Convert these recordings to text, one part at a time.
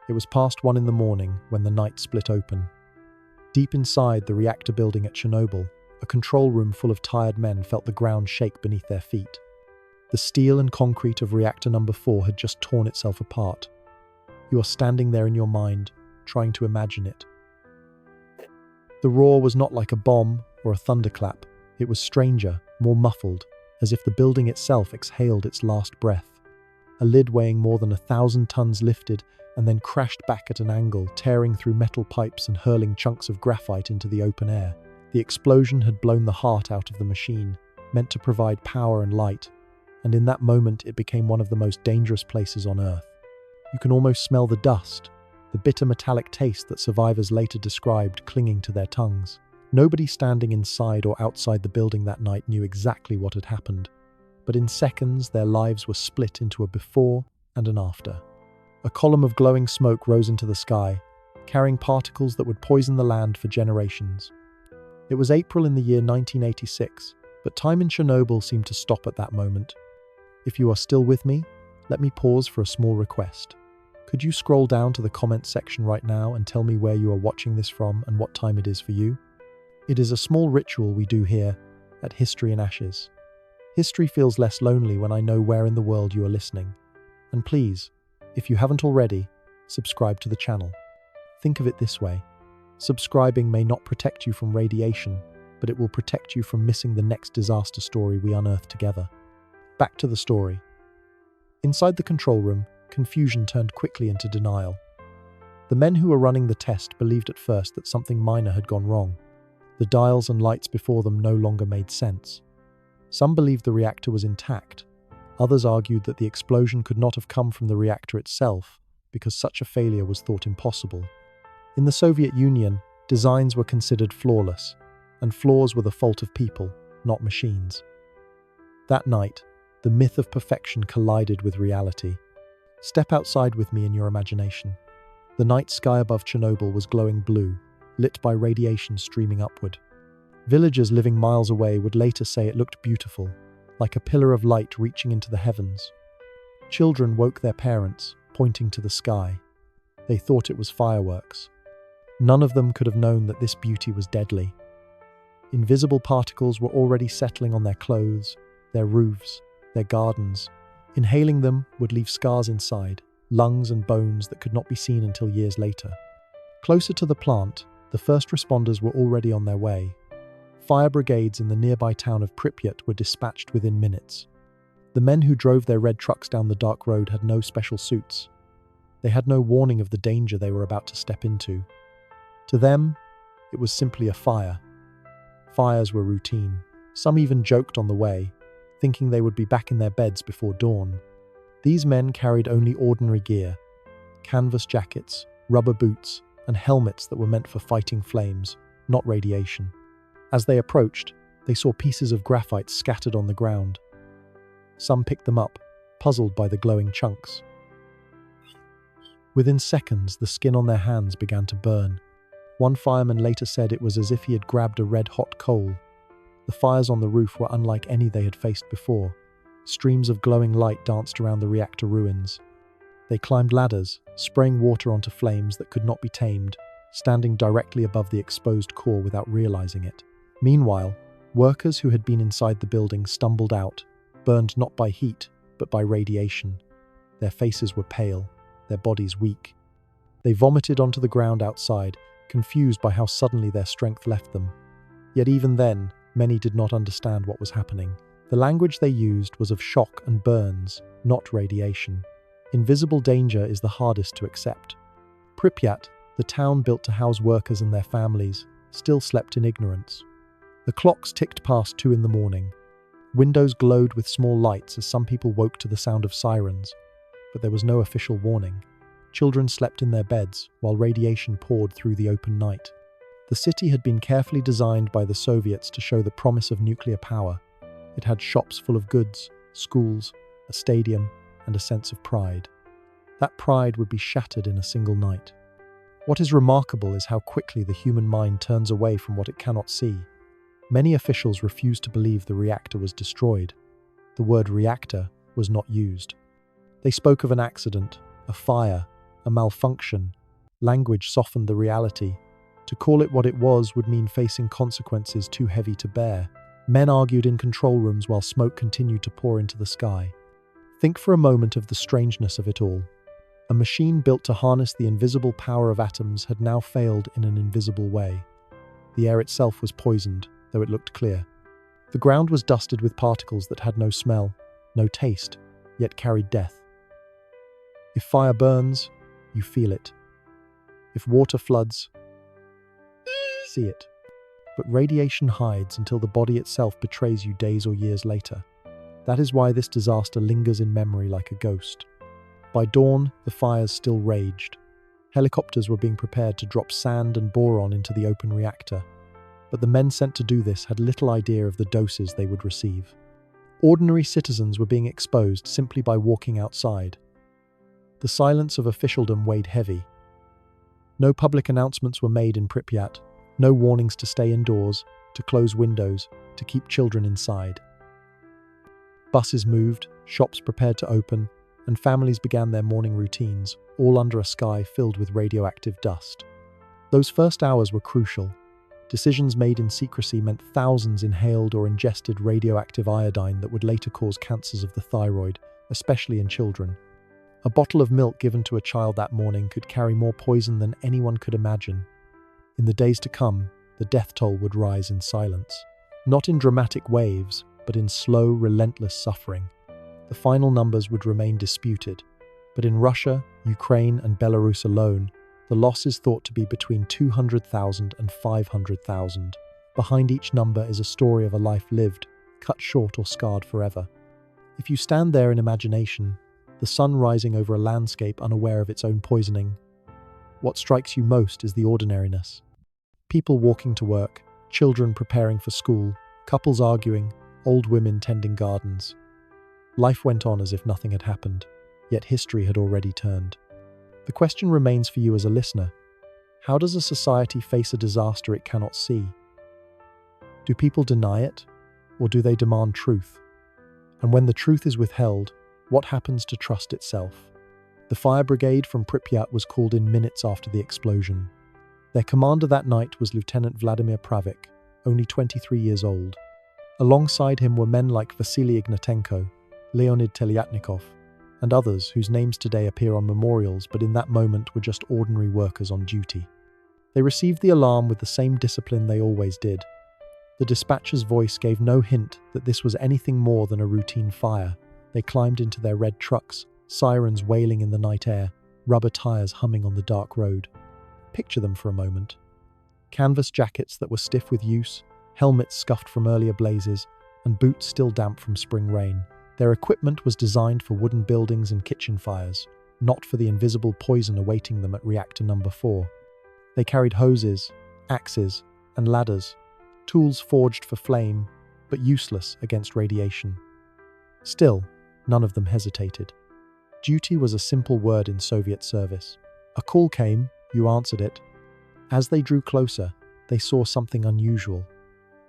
It was past 1 in the morning when the night split open. Deep inside the reactor building at Chernobyl, a control room full of tired men felt the ground shake beneath their feet. The steel and concrete of reactor number 4 had just torn itself apart. You are standing there in your mind, trying to imagine it. The roar was not like a bomb or a thunderclap. It was stranger, more muffled, as if the building itself exhaled its last breath. A lid weighing more than 1,000 tons lifted and then crashed back at an angle, tearing through metal pipes and hurling chunks of graphite into the open air. The explosion had blown the heart out of the machine, meant to provide power and light, and in that moment it became one of the most dangerous places on Earth. You can almost smell the dust, the bitter metallic taste that survivors later described clinging to their tongues. Nobody standing inside or outside the building that night knew exactly what had happened, but in seconds their lives were split into a before and an after. A column of glowing smoke rose into the sky, carrying particles that would poison the land for generations. It was April in the year 1986, but time in Chernobyl seemed to stop at that moment. If you are still with me, let me pause for a small request. Could you scroll down to the comments section right now and tell me where you are watching this from and what time it is for you? It is a small ritual we do here at History in Ashes. History feels less lonely when I know where in the world you are listening. And please, if you haven't already, subscribe to the channel. Think of it this way. Subscribing may not protect you from radiation, but it will protect you from missing the next disaster story we unearth together. Back to the story. Inside the control room, confusion turned quickly into denial. The men who were running the test believed at first that something minor had gone wrong. The dials and lights before them no longer made sense. Some believed the reactor was intact. Others argued that the explosion could not have come from the reactor itself, because such a failure was thought impossible. In the Soviet Union, designs were considered flawless, and flaws were the fault of people, not machines. That night, the myth of perfection collided with reality. Step outside with me in your imagination. The night sky above Chernobyl was glowing blue, lit by radiation streaming upward. Villagers living miles away would later say it looked beautiful, like a pillar of light reaching into the heavens. Children woke their parents, pointing to the sky. They thought it was fireworks. None of them could have known that this beauty was deadly. Invisible particles were already settling on their clothes, their roofs, their gardens. Inhaling them would leave scars inside, lungs and bones that could not be seen until years later. Closer to the plant, the first responders were already on their way. Fire brigades in the nearby town of Pripyat were dispatched within minutes. The men who drove their red trucks down the dark road had no special suits. They had no warning of the danger they were about to step into. To them, it was simply a fire. Fires were routine. Some even joked on the way, thinking they would be back in their beds before dawn. These men carried only ordinary gear: canvas jackets, rubber boots, and helmets that were meant for fighting flames, not radiation. As they approached, they saw pieces of graphite scattered on the ground. Some picked them up, puzzled by the glowing chunks. Within seconds, the skin on their hands began to burn. One fireman later said it was as if he had grabbed a red-hot coal. The fires on the roof were unlike any they had faced before. Streams of glowing light danced around the reactor ruins. They climbed ladders, spraying water onto flames that could not be tamed, standing directly above the exposed core without realizing it. Meanwhile, workers who had been inside the building stumbled out, burned not by heat, but by radiation. Their faces were pale, their bodies weak. They vomited onto the ground outside, confused by how suddenly their strength left them. Yet even then, many did not understand what was happening. The language they used was of shock and burns, not radiation. Invisible danger is the hardest to accept. Pripyat, the town built to house workers and their families, still slept in ignorance. The clocks ticked past 2 in the morning. Windows glowed with small lights as some people woke to the sound of sirens, but there was no official warning. Children slept in their beds while radiation poured through the open night. The city had been carefully designed by the Soviets to show the promise of nuclear power. It had shops full of goods, schools, a stadium, and a sense of pride. That pride would be shattered in a single night. What is remarkable is how quickly the human mind turns away from what it cannot see. Many officials refused to believe the reactor was destroyed. The word reactor was not used. They spoke of an accident, a fire, a malfunction. Language softened the reality. To call it what it was would mean facing consequences too heavy to bear. Men argued in control rooms while smoke continued to pour into the sky. Think for a moment of the strangeness of it all. A machine built to harness the invisible power of atoms had now failed in an invisible way. The air itself was poisoned, though it looked clear. The ground was dusted with particles that had no smell, no taste, yet carried death. If fire burns, you feel it. If water floods, see it. But radiation hides until the body itself betrays you days or years later. That is why this disaster lingers in memory like a ghost. By dawn, the fires still raged. Helicopters were being prepared to drop sand and boron into the open reactor. But the men sent to do this had little idea of the doses they would receive. Ordinary citizens were being exposed simply by walking outside. The silence of officialdom weighed heavy. No public announcements were made in Pripyat, no warnings to stay indoors, to close windows, to keep children inside. Buses moved, shops prepared to open, and families began their morning routines, all under a sky filled with radioactive dust. Those first hours were crucial. Decisions made in secrecy meant thousands inhaled or ingested radioactive iodine that would later cause cancers of the thyroid, especially in children. A bottle of milk given to a child that morning could carry more poison than anyone could imagine. In the days to come, the death toll would rise in silence. Not in dramatic waves, but in slow, relentless suffering. The final numbers would remain disputed, but in Russia, Ukraine, and Belarus alone, the loss is thought to be between 200,000 and 500,000. Behind each number is a story of a life lived, cut short or scarred forever. If you stand there in imagination, the sun rising over a landscape unaware of its own poisoning, what strikes you most is the ordinariness. People walking to work, children preparing for school, couples arguing, old women tending gardens. Life went on as if nothing had happened, yet history had already turned. The question remains for you as a listener. How does a society face a disaster it cannot see? Do people deny it, or do they demand truth? And when the truth is withheld, what happens to trust itself? The fire brigade from Pripyat was called in minutes after the explosion. Their commander that night was Lieutenant Vladimir Pravik, only 23 years old. Alongside him were men like Vasily Ignatenko, Leonid Telyatnikov, and others whose names today appear on memorials but in that moment were just ordinary workers on duty. They received the alarm with the same discipline they always did. The dispatcher's voice gave no hint that this was anything more than a routine fire. They climbed into their red trucks, sirens wailing in the night air, rubber tires humming on the dark road. Picture them for a moment. Canvas jackets that were stiff with use, helmets scuffed from earlier blazes, and boots still damp from spring rain. Their equipment was designed for wooden buildings and kitchen fires, not for the invisible poison awaiting them at Reactor No. 4. They carried hoses, axes, and ladders, tools forged for flame, but useless against radiation. Still, none of them hesitated. Duty was a simple word in Soviet service. A call came, you answered it. As they drew closer, they saw something unusual.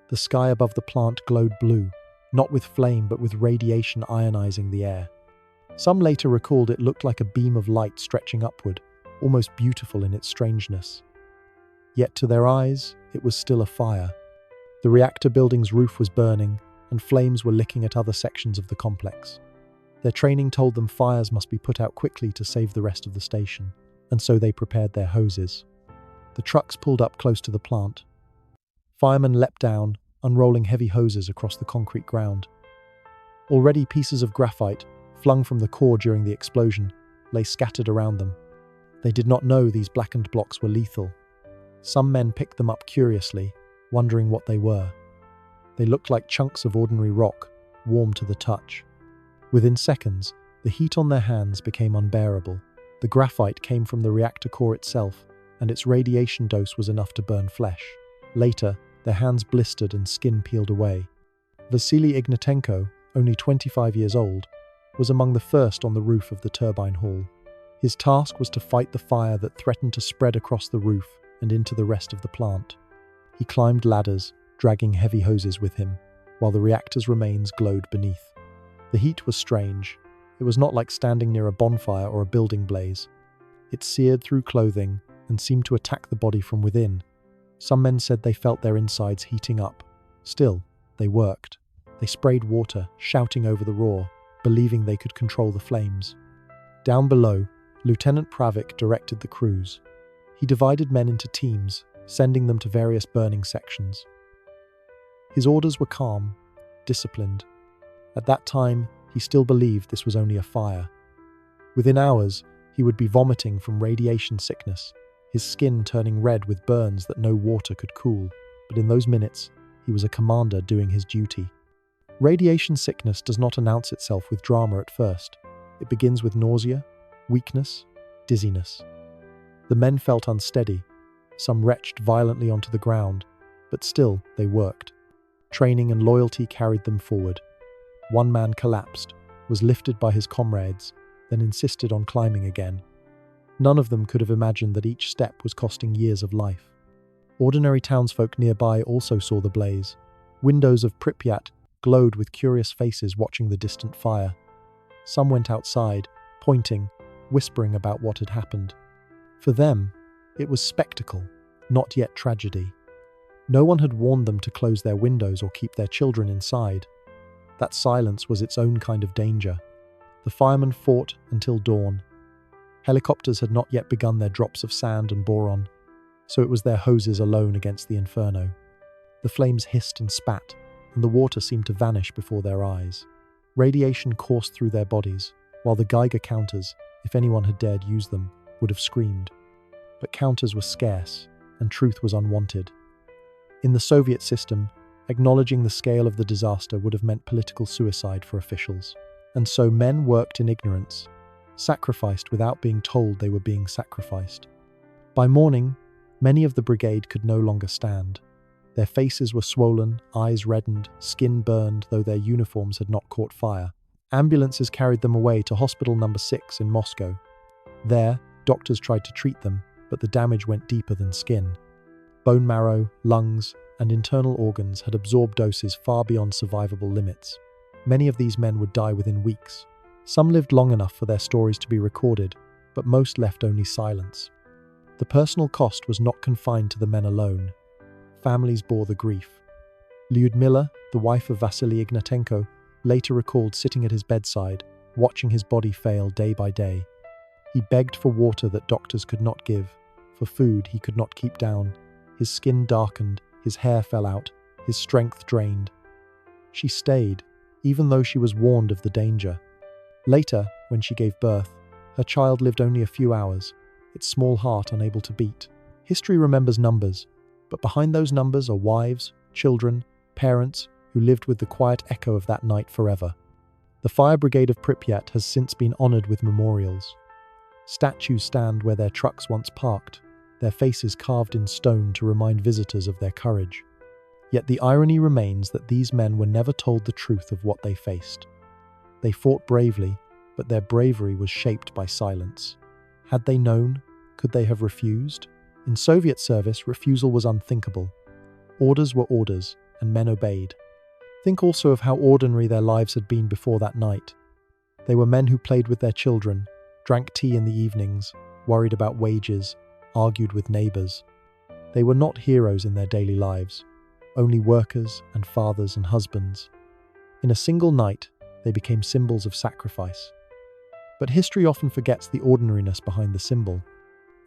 The sky above the plant glowed blue, not with flame but with radiation ionizing the air. Some later recalled it looked like a beam of light stretching upward, almost beautiful in its strangeness. Yet to their eyes, it was still a fire. The reactor building's roof was burning, and flames were licking at other sections of the complex. Their training told them fires must be put out quickly to save the rest of the station, and so they prepared their hoses. The trucks pulled up close to the plant. Firemen leapt down, unrolling heavy hoses across the concrete ground. Already pieces of graphite, flung from the core during the explosion, lay scattered around them. They did not know these blackened blocks were lethal. Some men picked them up curiously, wondering what they were. They looked like chunks of ordinary rock, warm to the touch. Within seconds, the heat on their hands became unbearable. The graphite came from the reactor core itself, and its radiation dose was enough to burn flesh. Later, their hands blistered and skin peeled away. Vasily Ignatenko, only 25 years old, was among the first on the roof of the turbine hall. His task was to fight the fire that threatened to spread across the roof and into the rest of the plant. He climbed ladders, dragging heavy hoses with him, while the reactor's remains glowed beneath. The heat was strange. It was not like standing near a bonfire or a building blaze. It seared through clothing and seemed to attack the body from within. Some men said they felt their insides heating up. Still, they worked. They sprayed water, shouting over the roar, believing they could control the flames. Down below, Lieutenant Pravik directed the crews. He divided men into teams, sending them to various burning sections. His orders were calm, disciplined. At that time, he still believed this was only a fire. Within hours, he would be vomiting from radiation sickness, his skin turning red with burns that no water could cool. But in those minutes, he was a commander doing his duty. Radiation sickness does not announce itself with drama at first. It begins with nausea, weakness, dizziness. The men felt unsteady. Some retched violently onto the ground, but still they worked. Training and loyalty carried them forward. One man collapsed, was lifted by his comrades, then insisted on climbing again. None of them could have imagined that each step was costing years of life. Ordinary townsfolk nearby also saw the blaze. Windows of Pripyat glowed with curious faces watching the distant fire. Some went outside, pointing, whispering about what had happened. For them, it was spectacle, not yet tragedy. No one had warned them to close their windows or keep their children inside. That silence was its own kind of danger. The firemen fought until dawn. Helicopters had not yet begun their drops of sand and boron, so it was their hoses alone against the inferno. The flames hissed and spat, and the water seemed to vanish before their eyes. Radiation coursed through their bodies, while the Geiger counters, if anyone had dared use them, would have screamed. But counters were scarce, and truth was unwanted. In the Soviet system, acknowledging the scale of the disaster would have meant political suicide for officials. And so men worked in ignorance, sacrificed without being told they were being sacrificed. By morning, many of the brigade could no longer stand. Their faces were swollen, eyes reddened, skin burned, though their uniforms had not caught fire. Ambulances carried them away to Hospital No. 6 in Moscow. There, doctors tried to treat them, but the damage went deeper than skin. Bone marrow, lungs, and internal organs had absorbed doses far beyond survivable limits. Many of these men would die within weeks. Some lived long enough for their stories to be recorded, but most left only silence. The personal cost was not confined to the men alone. Families bore the grief. Lyudmila, the wife of Vasily Ignatenko, later recalled sitting at his bedside, watching his body fail day by day. He begged for water that doctors could not give, for food he could not keep down. His skin darkened, his hair fell out, his strength drained. She stayed, even though she was warned of the danger. Later, when she gave birth, her child lived only a few hours, its small heart unable to beat. History remembers numbers, but behind those numbers are wives, children, parents who lived with the quiet echo of that night forever. The fire brigade of Pripyat has since been honored with memorials. Statues stand where their trucks once parked, their faces carved in stone to remind visitors of their courage. Yet the irony remains that these men were never told the truth of what they faced. They fought bravely, but their bravery was shaped by silence. Had they known, could they have refused? In Soviet service, refusal was unthinkable. Orders were orders, and men obeyed. Think also of how ordinary their lives had been before that night. They were men who played with their children, drank tea in the evenings, worried about wages, argued with neighbors. They were not heroes in their daily lives, only workers and fathers and husbands. In a single night, they became symbols of sacrifice. But history often forgets the ordinariness behind the symbol.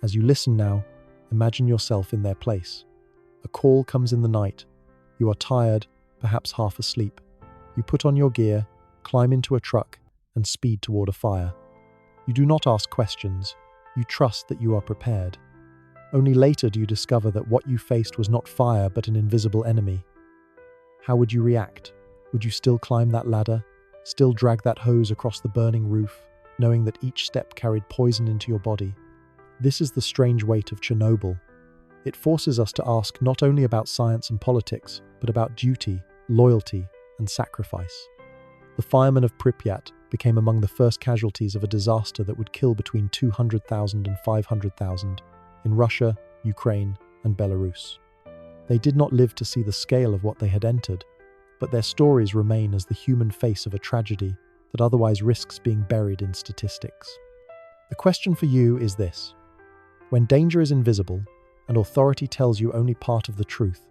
As you listen now, imagine yourself in their place. A call comes in the night. You are tired, perhaps half asleep. You put on your gear, climb into a truck, and speed toward a fire. You do not ask questions. You trust that you are prepared. Only later do you discover that what you faced was not fire but an invisible enemy. How would you react? Would you still climb that ladder? Still drag that hose across the burning roof, knowing that each step carried poison into your body? This is the strange weight of Chernobyl. It forces us to ask not only about science and politics, but about duty, loyalty, and sacrifice. The firemen of Pripyat became among the first casualties of a disaster that would kill between 200,000 and 500,000 in Russia, Ukraine, and Belarus. They did not live to see the scale of what they had entered, but their stories remain as the human face of a tragedy that otherwise risks being buried in statistics. The question for you is this. When danger is invisible and authority tells you only part of the truth,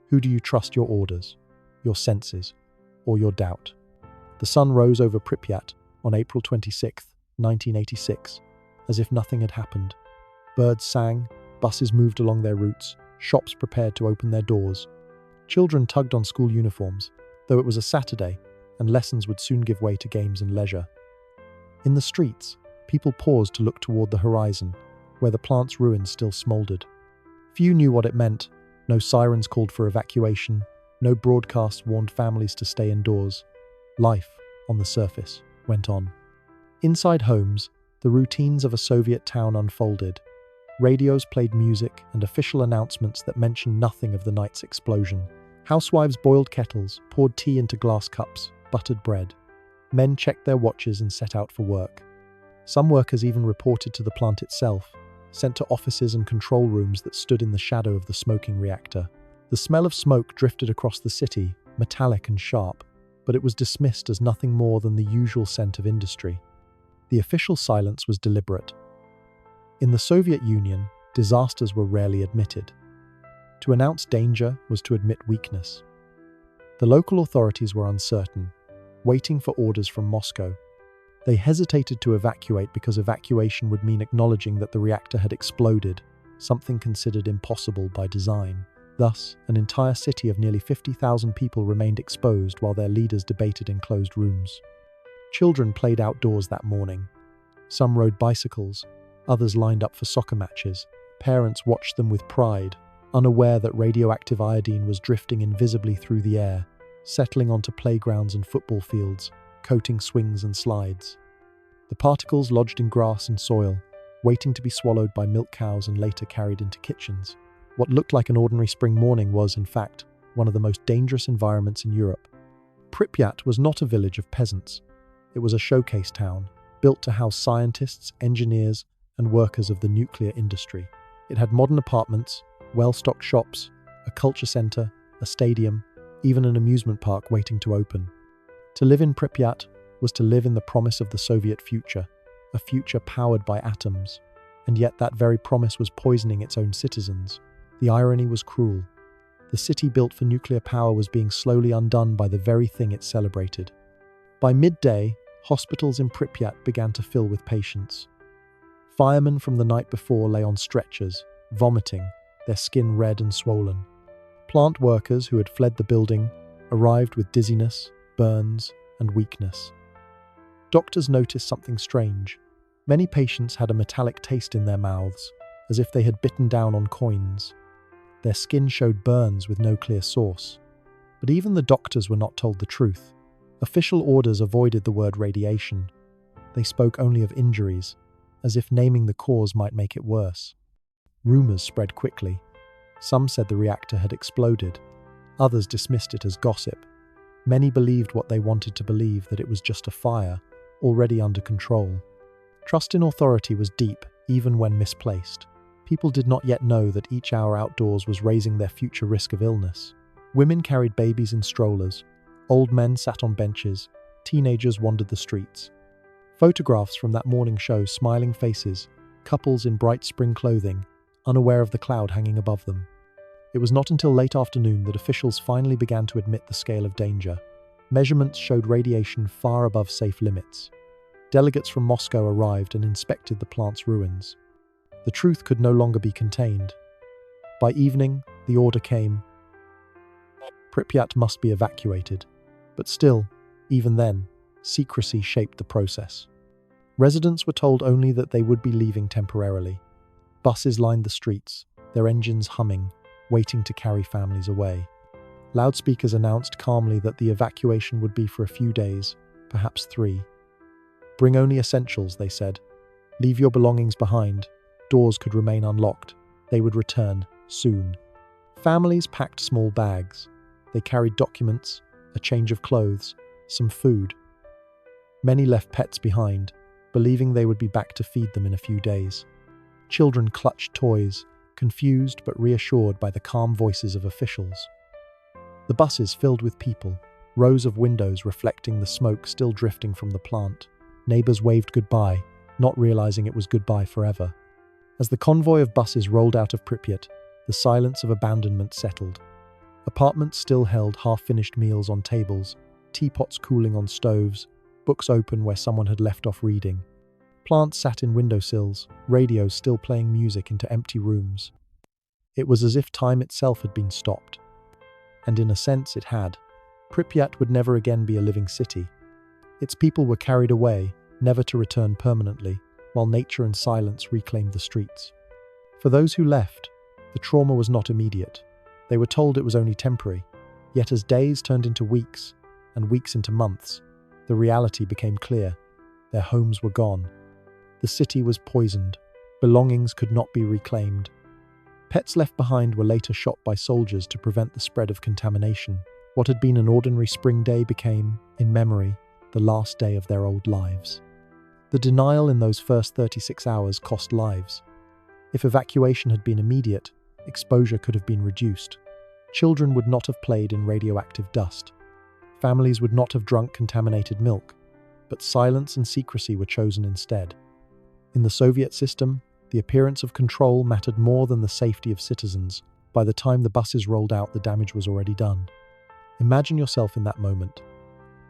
who do you trust your orders, your senses, or your doubt? The sun rose over Pripyat on April 26, 1986, as if nothing had happened. Birds sang, buses moved along their routes, shops prepared to open their doors. Children tugged on school uniforms, though it was a Saturday, and lessons would soon give way to games and leisure. In the streets, people paused to look toward the horizon, where the plant's ruins still smoldered. Few knew what it meant. No sirens called for evacuation, no broadcasts warned families to stay indoors. Life, on the surface, went on. Inside homes, the routines of a Soviet town unfolded. Radios played music and official announcements that mentioned nothing of the night's explosion. Housewives boiled kettles, poured tea into glass cups, buttered bread. Men checked their watches and set out for work. Some workers even reported to the plant itself, sent to offices and control rooms that stood in the shadow of the smoking reactor. The smell of smoke drifted across the city, metallic and sharp, but it was dismissed as nothing more than the usual scent of industry. The official silence was deliberate. In the Soviet Union, disasters were rarely admitted. To announce danger was to admit weakness. The local authorities were uncertain, waiting for orders from Moscow. They hesitated to evacuate because evacuation would mean acknowledging that the reactor had exploded, something considered impossible by design. Thus, an entire city of nearly 50,000 people remained exposed while their leaders debated in closed rooms. Children played outdoors that morning. Some rode bicycles, others lined up for soccer matches. Parents watched them with pride, unaware that radioactive iodine was drifting invisibly through the air, settling onto playgrounds and football fields, coating swings and slides. The particles lodged in grass and soil, waiting to be swallowed by milk cows and later carried into kitchens. What looked like an ordinary spring morning was, in fact, one of the most dangerous environments in Europe. Pripyat was not a village of peasants. It was a showcase town, built to house scientists, engineers, and workers of the nuclear industry. It had modern apartments, well-stocked shops, a culture center, a stadium, even an amusement park waiting to open. To live in Pripyat was to live in the promise of the Soviet future, a future powered by atoms. And yet that very promise was poisoning its own citizens. The irony was cruel. The city built for nuclear power was being slowly undone by the very thing it celebrated. By midday, hospitals in Pripyat began to fill with patients. Firemen from the night before lay on stretchers, vomiting, their skin red and swollen. Plant workers who had fled the building arrived with dizziness, burns, and weakness. Doctors noticed something strange. Many patients had a metallic taste in their mouths, as if they had bitten down on coins. Their skin showed burns with no clear source. But even the doctors were not told the truth. Official orders avoided the word radiation. They spoke only of injuries, as if naming the cause might make it worse. Rumors spread quickly. Some said the reactor had exploded. Others dismissed it as gossip. Many believed what they wanted to believe, that it was just a fire, already under control. Trust in authority was deep, even when misplaced. People did not yet know that each hour outdoors was raising their future risk of illness. Women carried babies in strollers. Old men sat on benches. Teenagers wandered the streets. Photographs from that morning show smiling faces, couples in bright spring clothing, unaware of the cloud hanging above them. It was not until late afternoon that officials finally began to admit the scale of danger. Measurements showed radiation far above safe limits. Delegates from Moscow arrived and inspected the plant's ruins. The truth could no longer be contained. By evening, the order came. Pripyat must be evacuated. But still, even then, secrecy shaped the process. Residents were told only that they would be leaving temporarily. Buses lined the streets, their engines humming, waiting to carry families away. Loudspeakers announced calmly that the evacuation would be for a few days, perhaps 3. Bring only essentials, they said. Leave your belongings behind. Doors could remain unlocked. They would return soon. Families packed small bags. They carried documents, a change of clothes, some food. Many left pets behind, believing they would be back to feed them in a few days. Children clutched toys, confused but reassured by the calm voices of officials. The buses filled with people, rows of windows reflecting the smoke still drifting from the plant. Neighbors waved goodbye, not realizing it was goodbye forever. As the convoy of buses rolled out of Pripyat, the silence of abandonment settled. Apartments still held half-finished meals on tables, teapots cooling on stoves, books open where someone had left off reading. Plants sat in windowsills, radios still playing music into empty rooms. It was as if time itself had been stopped. And in a sense it had. Pripyat would never again be a living city. Its people were carried away, never to return permanently, while nature and silence reclaimed the streets. For those who left, the trauma was not immediate. They were told it was only temporary. Yet as days turned into weeks, and weeks into months, the reality became clear. Their homes were gone. The city was poisoned. Belongings could not be reclaimed. Pets left behind were later shot by soldiers to prevent the spread of contamination. What had been an ordinary spring day became, in memory, the last day of their old lives. The denial in those first 36 hours cost lives. If evacuation had been immediate, exposure could have been reduced. Children would not have played in radioactive dust. Families would not have drunk contaminated milk, but silence and secrecy were chosen instead. In the Soviet system, the appearance of control mattered more than the safety of citizens. By the time the buses rolled out, the damage was already done. Imagine yourself in that moment.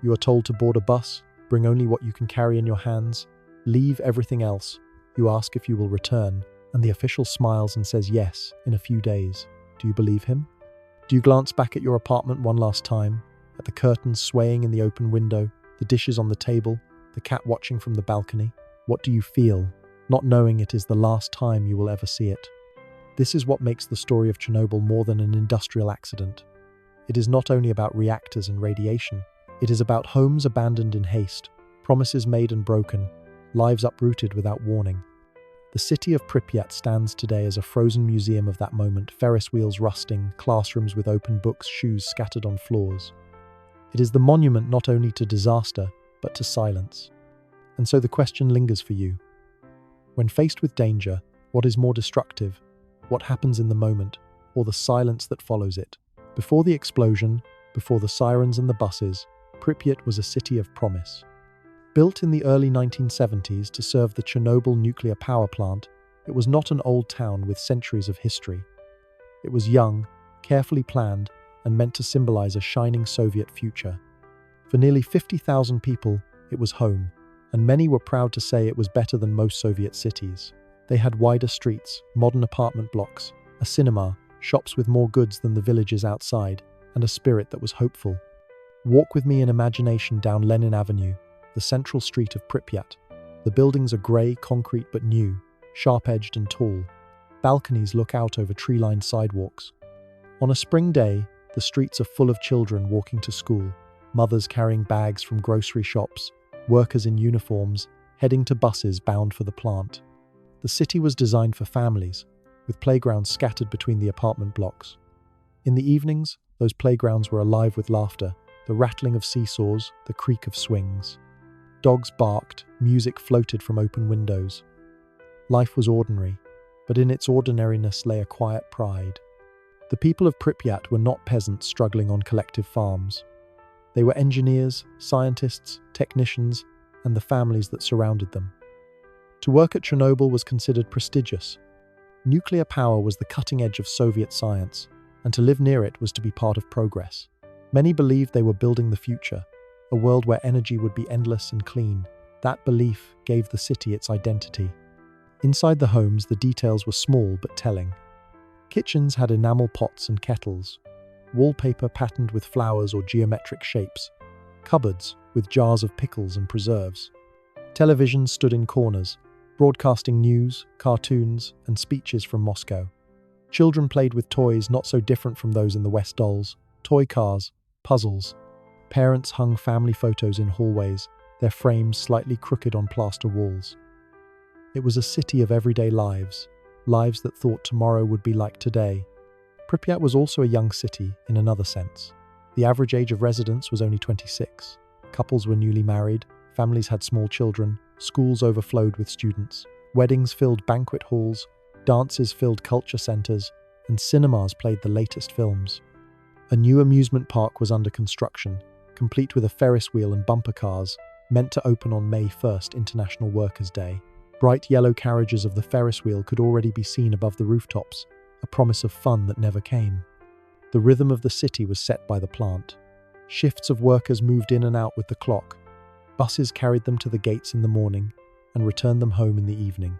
You are told to board a bus, bring only what you can carry in your hands, leave everything else. You ask if you will return, and the official smiles and says yes, in a few days. Do you believe him? Do you glance back at your apartment one last time, at the curtains swaying in the open window, the dishes on the table, the cat watching from the balcony? What do you feel, not knowing it is the last time you will ever see it? This is what makes the story of Chernobyl more than an industrial accident. It is not only about reactors and radiation. It is about homes abandoned in haste, promises made and broken, lives uprooted without warning. The city of Pripyat stands today as a frozen museum of that moment, Ferris wheels rusting, classrooms with open books, shoes scattered on floors. It is the monument not only to disaster, but to silence. And so the question lingers for you. When faced with danger, what is more destructive? What happens in the moment, or the silence that follows it? Before the explosion, before the sirens and the buses, Pripyat was a city of promise. Built in the early 1970s to serve the Chernobyl nuclear power plant, it was not an old town with centuries of history. It was young, carefully planned, and meant to symbolize a shining Soviet future. For nearly 50,000 people, it was home, and many were proud to say it was better than most Soviet cities. They had wider streets, modern apartment blocks, a cinema, shops with more goods than the villages outside, and a spirit that was hopeful. Walk with me in imagination down Lenin Avenue, the central street of Pripyat. The buildings are grey, concrete but new, sharp-edged and tall. Balconies look out over tree-lined sidewalks. On a spring day, the streets are full of children walking to school, mothers carrying bags from grocery shops, workers in uniforms, heading to buses bound for the plant. The city was designed for families, with playgrounds scattered between the apartment blocks. In the evenings, those playgrounds were alive with laughter, the rattling of seesaws, the creak of swings. Dogs barked, music floated from open windows. Life was ordinary, but in its ordinariness lay a quiet pride. The people of Pripyat were not peasants struggling on collective farms. They were engineers, scientists, technicians, and the families that surrounded them. To work at Chernobyl was considered prestigious. Nuclear power was the cutting edge of Soviet science, and to live near it was to be part of progress. Many believed they were building the future, a world where energy would be endless and clean. That belief gave the city its identity. Inside the homes, the details were small but telling. Kitchens had enamel pots and kettles, wallpaper patterned with flowers or geometric shapes, cupboards with jars of pickles and preserves. Televisions stood in corners, broadcasting news, cartoons, and speeches from Moscow. Children played with toys not so different from those in the West dolls, toy cars, puzzles. Parents hung family photos in hallways, their frames slightly crooked on plaster walls. It was a city of everyday lives, lives that thought tomorrow would be like today. Pripyat was also a young city in another sense. The average age of residents was only 26. Couples were newly married, families had small children, schools overflowed with students, weddings filled banquet halls, dances filled culture centers, and cinemas played the latest films. A new amusement park was under construction, complete with a Ferris wheel and bumper cars, meant to open on May 1st, International Workers' Day. Bright yellow carriages of the Ferris wheel could already be seen above the rooftops, a promise of fun that never came. The rhythm of the city was set by the plant. Shifts of workers moved in and out with the clock. Buses carried them to the gates in the morning and returned them home in the evening.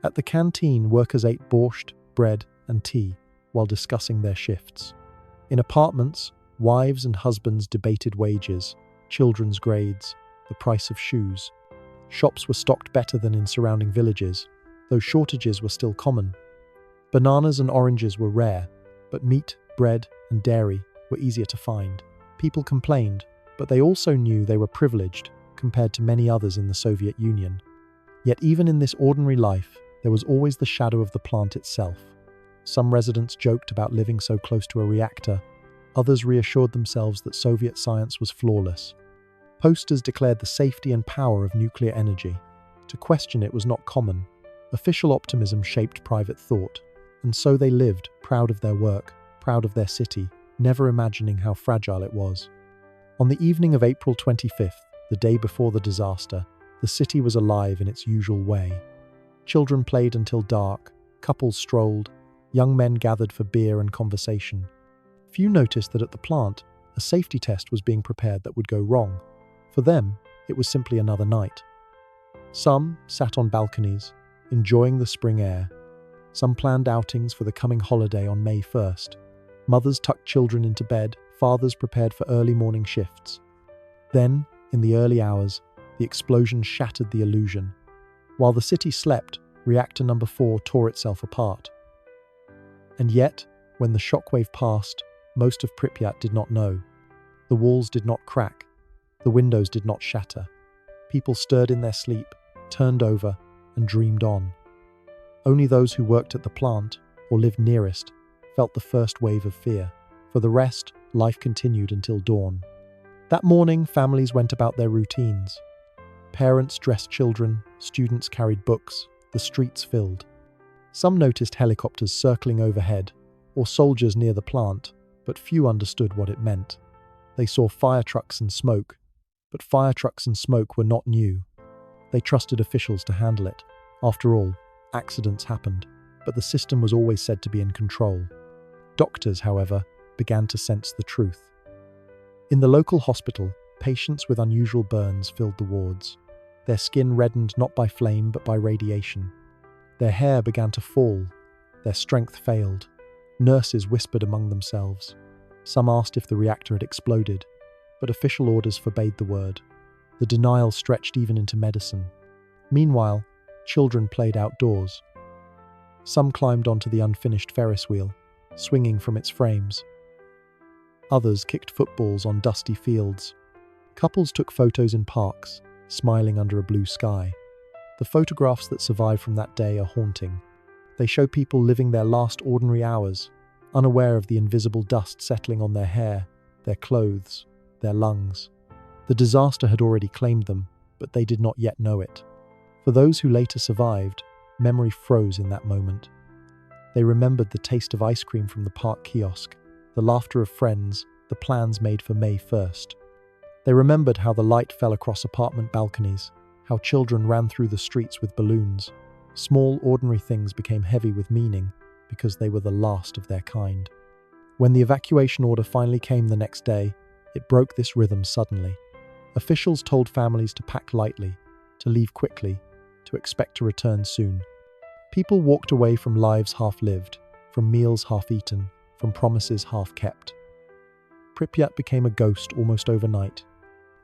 At the canteen, workers ate borscht, bread, and tea while discussing their shifts. In apartments, wives and husbands debated wages, children's grades, the price of shoes. Shops were stocked better than in surrounding villages, though shortages were still common. Bananas and oranges were rare, but meat, bread, and dairy were easier to find. People complained, but they also knew they were privileged compared to many others in the Soviet Union. Yet even in this ordinary life, there was always the shadow of the plant itself. Some residents joked about living so close to a reactor. Others reassured themselves that Soviet science was flawless. Posters declared the safety and power of nuclear energy. To question it was not common. Official optimism shaped private thought. And so they lived, proud of their work, proud of their city, never imagining how fragile it was. On the evening of April 25th, the day before the disaster, the city was alive in its usual way. Children played until dark, couples strolled, young men gathered for beer and conversation. Few noticed that at the plant, a safety test was being prepared that would go wrong. For them, it was simply another night. Some sat on balconies, enjoying the spring air. Some planned outings for the coming holiday on May 1st. Mothers tucked children into bed, fathers prepared for early morning shifts. Then, in the early hours, the explosion shattered the illusion. While the city slept, Reactor No. 4 tore itself apart. And yet, when the shockwave passed, most of Pripyat did not know. The walls did not crack. The windows did not shatter. People stirred in their sleep, turned over, and dreamed on. Only those who worked at the plant, or lived nearest, felt the first wave of fear. For the rest, life continued until dawn. That morning, families went about their routines. Parents dressed children, students carried books, the streets filled. Some noticed helicopters circling overhead, or soldiers near the plant, but few understood what it meant. They saw fire trucks and smoke, but fire trucks and smoke were not new. They trusted officials to handle it. After all, accidents happened, but the system was always said to be in control. Doctors, however, began to sense the truth. In the local hospital, patients with unusual burns filled the wards. Their skin reddened not by flame but by radiation. Their hair began to fall. Their strength failed. Nurses whispered among themselves. Some asked if the reactor had exploded, but official orders forbade the word. The denial stretched even into medicine. Meanwhile, children played outdoors. Some climbed onto the unfinished Ferris wheel, swinging from its frames. Others kicked footballs on dusty fields. Couples took photos in parks, smiling under a blue sky. The photographs that survive from that day are haunting. They show people living their last ordinary hours, unaware of the invisible dust settling on their hair, their clothes, their lungs. The disaster had already claimed them, but they did not yet know it. For those who later survived, memory froze in that moment. They remembered the taste of ice cream from the park kiosk, the laughter of friends, the plans made for May 1st. They remembered how the light fell across apartment balconies, how children ran through the streets with balloons. Small, ordinary things became heavy with meaning because they were the last of their kind. When the evacuation order finally came the next day, it broke this rhythm suddenly. Officials told families to pack lightly, to leave quickly, to expect to return soon. People walked away from lives half-lived, from meals half-eaten, from promises half-kept. Pripyat became a ghost almost overnight.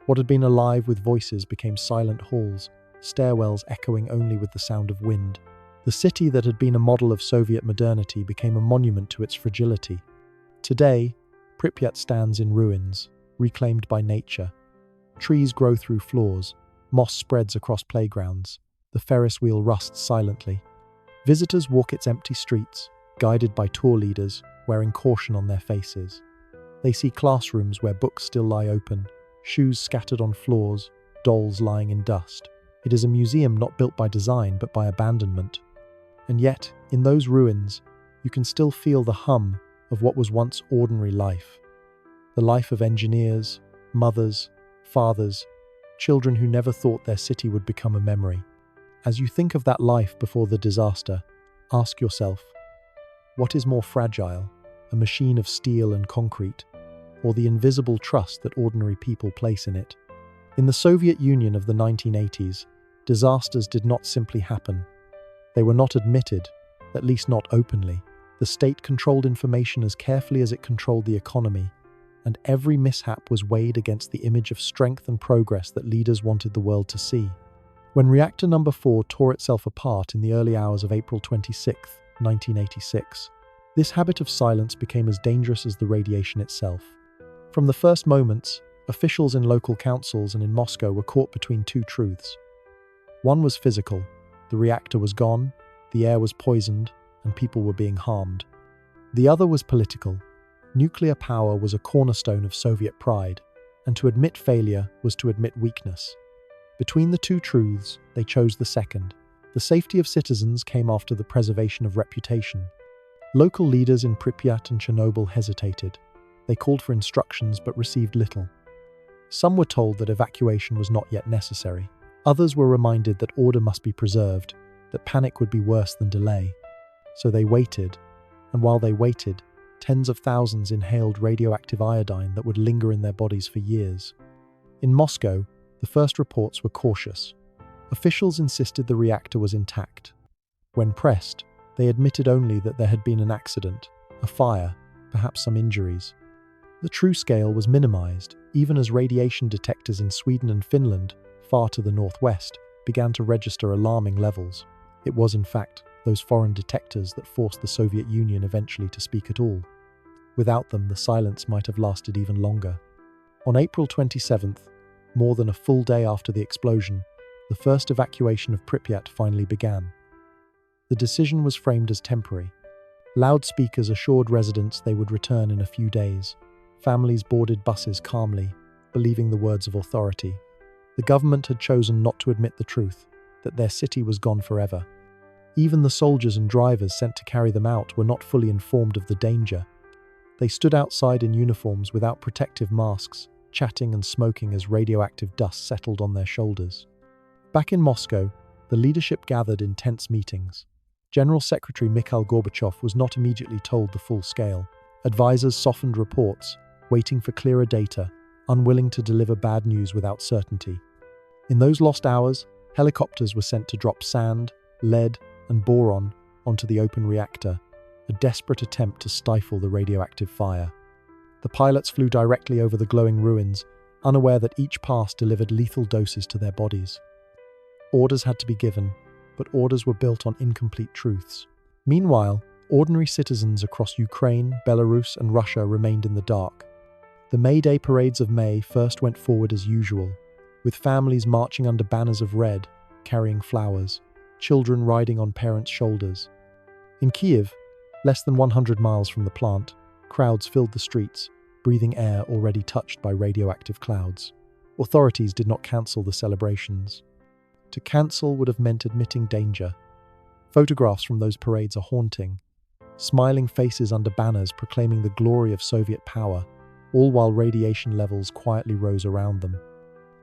What had been alive with voices became silent halls, stairwells echoing only with the sound of wind. The city that had been a model of Soviet modernity became a monument to its fragility. Today, Pripyat stands in ruins, reclaimed by nature. Trees grow through floors, moss spreads across playgrounds, the Ferris wheel rusts silently. Visitors walk its empty streets, guided by tour leaders, wearing caution on their faces. They see classrooms where books still lie open, shoes scattered on floors, dolls lying in dust. It is a museum not built by design but by abandonment. And yet, in those ruins, you can still feel the hum of what was once ordinary life. The life of engineers, mothers, fathers, children who never thought their city would become a memory. As you think of that life before the disaster, ask yourself, what is more fragile, a machine of steel and concrete, or the invisible trust that ordinary people place in it? In the Soviet Union of the 1980s, disasters did not simply happen. They were not admitted, at least not openly. The state controlled information as carefully as it controlled the economy, and every mishap was weighed against the image of strength and progress that leaders wanted the world to see. When Reactor No. 4 tore itself apart in the early hours of April 26, 1986, this habit of silence became as dangerous as the radiation itself. From the first moments, officials in local councils and in Moscow were caught between two truths. One was physical. The reactor was gone, the air was poisoned, and people were being harmed. The other was political. Nuclear power was a cornerstone of Soviet pride, and to admit failure was to admit weakness. Between the two truths, they chose the second. The safety of citizens came after the preservation of reputation. Local leaders in Pripyat and Chernobyl hesitated. They called for instructions but received little. Some were told that evacuation was not yet necessary. Others were reminded that order must be preserved, that panic would be worse than delay. So they waited, and while they waited, tens of thousands inhaled radioactive iodine that would linger in their bodies for years. In Moscow, the first reports were cautious. Officials insisted the reactor was intact. When pressed, they admitted only that there had been an accident, a fire, perhaps some injuries. The true scale was minimized, even as radiation detectors in Sweden and Finland, far to the northwest, began to register alarming levels. It was, in fact, those foreign detectors that forced the Soviet Union eventually to speak at all. Without them, the silence might have lasted even longer. On April 27th, more than a full day after the explosion, the first evacuation of Pripyat finally began. The decision was framed as temporary. Loudspeakers assured residents they would return in a few days. Families boarded buses calmly, believing the words of authority. The government had chosen not to admit the truth, that their city was gone forever. Even the soldiers and drivers sent to carry them out were not fully informed of the danger. They stood outside in uniforms without protective masks, chatting and smoking as radioactive dust settled on their shoulders. Back in Moscow, the leadership gathered in tense meetings. General Secretary Mikhail Gorbachev was not immediately told the full scale. Advisors softened reports, waiting for clearer data, unwilling to deliver bad news without certainty. In those lost hours, helicopters were sent to drop sand, lead, and boron onto the open reactor, a desperate attempt to stifle the radioactive fire. The pilots flew directly over the glowing ruins, unaware that each pass delivered lethal doses to their bodies. Orders had to be given, but orders were built on incomplete truths. Meanwhile, ordinary citizens across Ukraine, Belarus, and Russia remained in the dark. The May Day parades of May first went forward as usual, with families marching under banners of red, carrying flowers, children riding on parents' shoulders. In Kiev, less than 100 miles from the plant, crowds filled the streets, breathing air already touched by radioactive clouds. Authorities did not cancel the celebrations. To cancel would have meant admitting danger. Photographs from those parades are haunting. Smiling faces under banners proclaiming the glory of Soviet power, all while radiation levels quietly rose around them.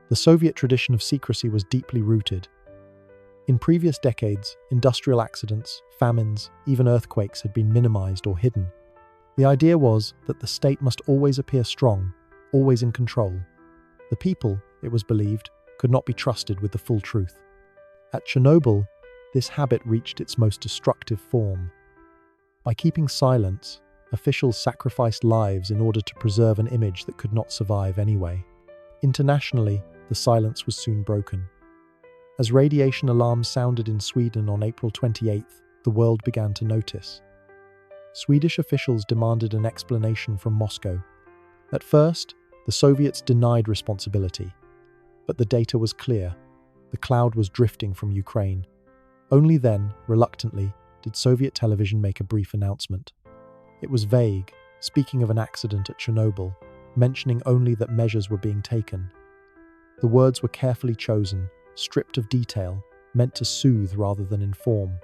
The Soviet tradition of secrecy was deeply rooted. In previous decades, industrial accidents, famines, even earthquakes had been minimized or hidden. The idea was that the state must always appear strong, always in control. The people, it was believed, could not be trusted with the full truth. At Chernobyl, this habit reached its most destructive form. By keeping silence, officials sacrificed lives in order to preserve an image that could not survive anyway. Internationally, the silence was soon broken. As radiation alarms sounded in Sweden on April 28th, the world began to notice. Swedish officials demanded an explanation from Moscow. At first, the Soviets denied responsibility. But the data was clear. The cloud was drifting from Ukraine. Only then, reluctantly, did Soviet television make a brief announcement. It was vague, speaking of an accident at Chernobyl, mentioning only that measures were being taken. The words were carefully chosen, stripped of detail, meant to soothe rather than inform.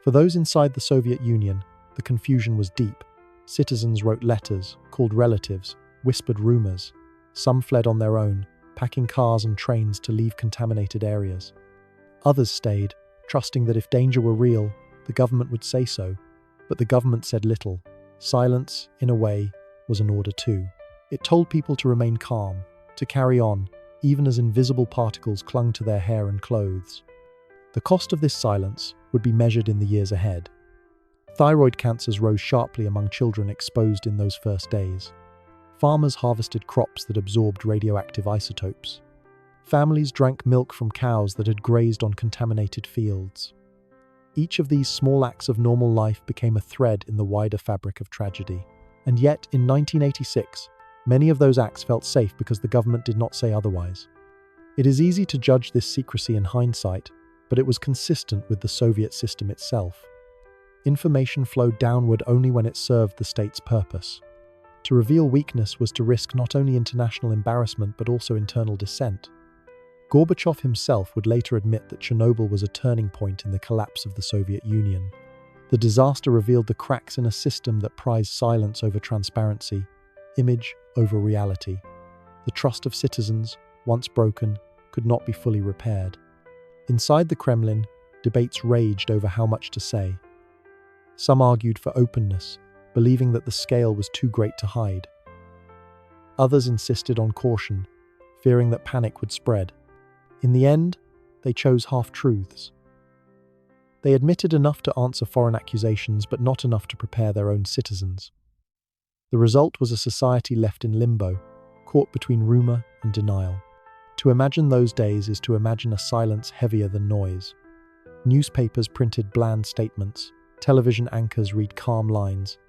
For those inside the Soviet Union, the confusion was deep. Citizens wrote letters, called relatives, whispered rumors. Some fled on their own, packing cars and trains to leave contaminated areas. Others stayed, trusting that if danger were real, the government would say so. But the government said little. Silence, in a way, was an order too. It told people to remain calm, to carry on, even as invisible particles clung to their hair and clothes. The cost of this silence would be measured in the years ahead. Thyroid cancers rose sharply among children exposed in those first days. Farmers harvested crops that absorbed radioactive isotopes. Families drank milk from cows that had grazed on contaminated fields. Each of these small acts of normal life became a thread in the wider fabric of tragedy. And yet, in 1986, many of those acts felt safe because the government did not say otherwise. It is easy to judge this secrecy in hindsight, but it was consistent with the Soviet system itself. Information flowed downward only when it served the state's purpose. To reveal weakness was to risk not only international embarrassment but also internal dissent. Gorbachev himself would later admit that Chernobyl was a turning point in the collapse of the Soviet Union. The disaster revealed the cracks in a system that prized silence over transparency, image over reality. The trust of citizens, once broken, could not be fully repaired. Inside the Kremlin, debates raged over how much to say. Some argued for openness, believing that the scale was too great to hide. Others insisted on caution, fearing that panic would spread. In the end, they chose half-truths. They admitted enough to answer foreign accusations, but not enough to prepare their own citizens. The result was a society left in limbo, caught between rumor and denial. To imagine those days is to imagine a silence heavier than noise. Newspapers printed bland statements. Television anchors read calm lines.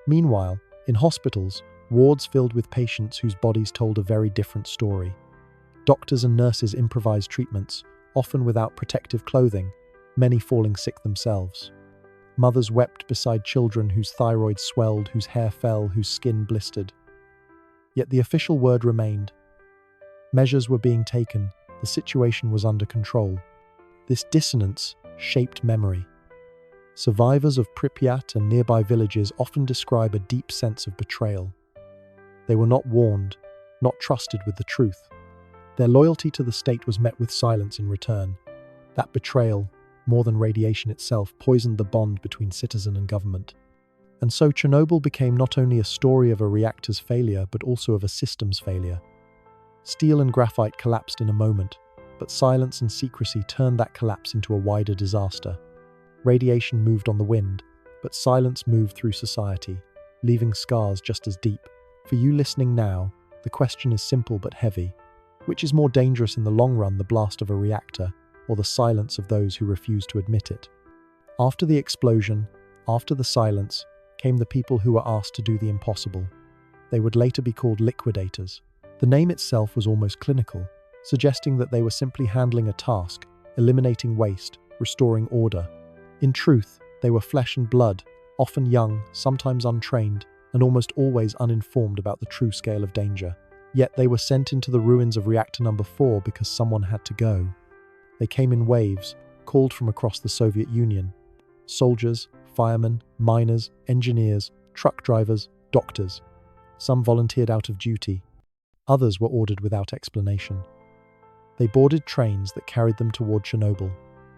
Meanwhile, in hospitals, wards filled with patients whose bodies told a very different story. Doctors and nurses improvised treatments, often without protective clothing, many falling sick themselves. Mothers wept beside children whose thyroids swelled, whose hair fell, whose skin blistered. Yet the official word remained. Measures were being taken, the situation was under control. This dissonance shaped memory. Survivors of Pripyat and nearby villages often describe a deep sense of betrayal. They were not warned, not trusted with the truth. Their loyalty to the state was met with silence in return. That betrayal, more than radiation itself, poisoned the bond between citizen and government. And so Chernobyl became not only a story of a reactor's failure, but also of a system's failure. Steel and graphite collapsed in a moment, but silence and secrecy turned that collapse into a wider disaster. Radiation moved on the wind, but silence moved through society, leaving scars just as deep. For you listening now, the question is simple but heavy. Which is more dangerous in the long run, the blast of a reactor, or the silence of those who refuse to admit it? After the explosion, after the silence, came the people who were asked to do the impossible. They would later be called liquidators. The name itself was almost clinical, suggesting that they were simply handling a task, eliminating waste, restoring order. In truth, they were flesh and blood, often young, sometimes untrained, and almost always uninformed about the true scale of danger. Yet they were sent into the ruins of Reactor No. 4 because someone had to go. They came in waves, called from across the Soviet Union. Soldiers, firemen, miners, engineers, truck drivers, doctors. Some volunteered out of duty. Others were ordered without explanation. They boarded trains that carried them toward Chernobyl,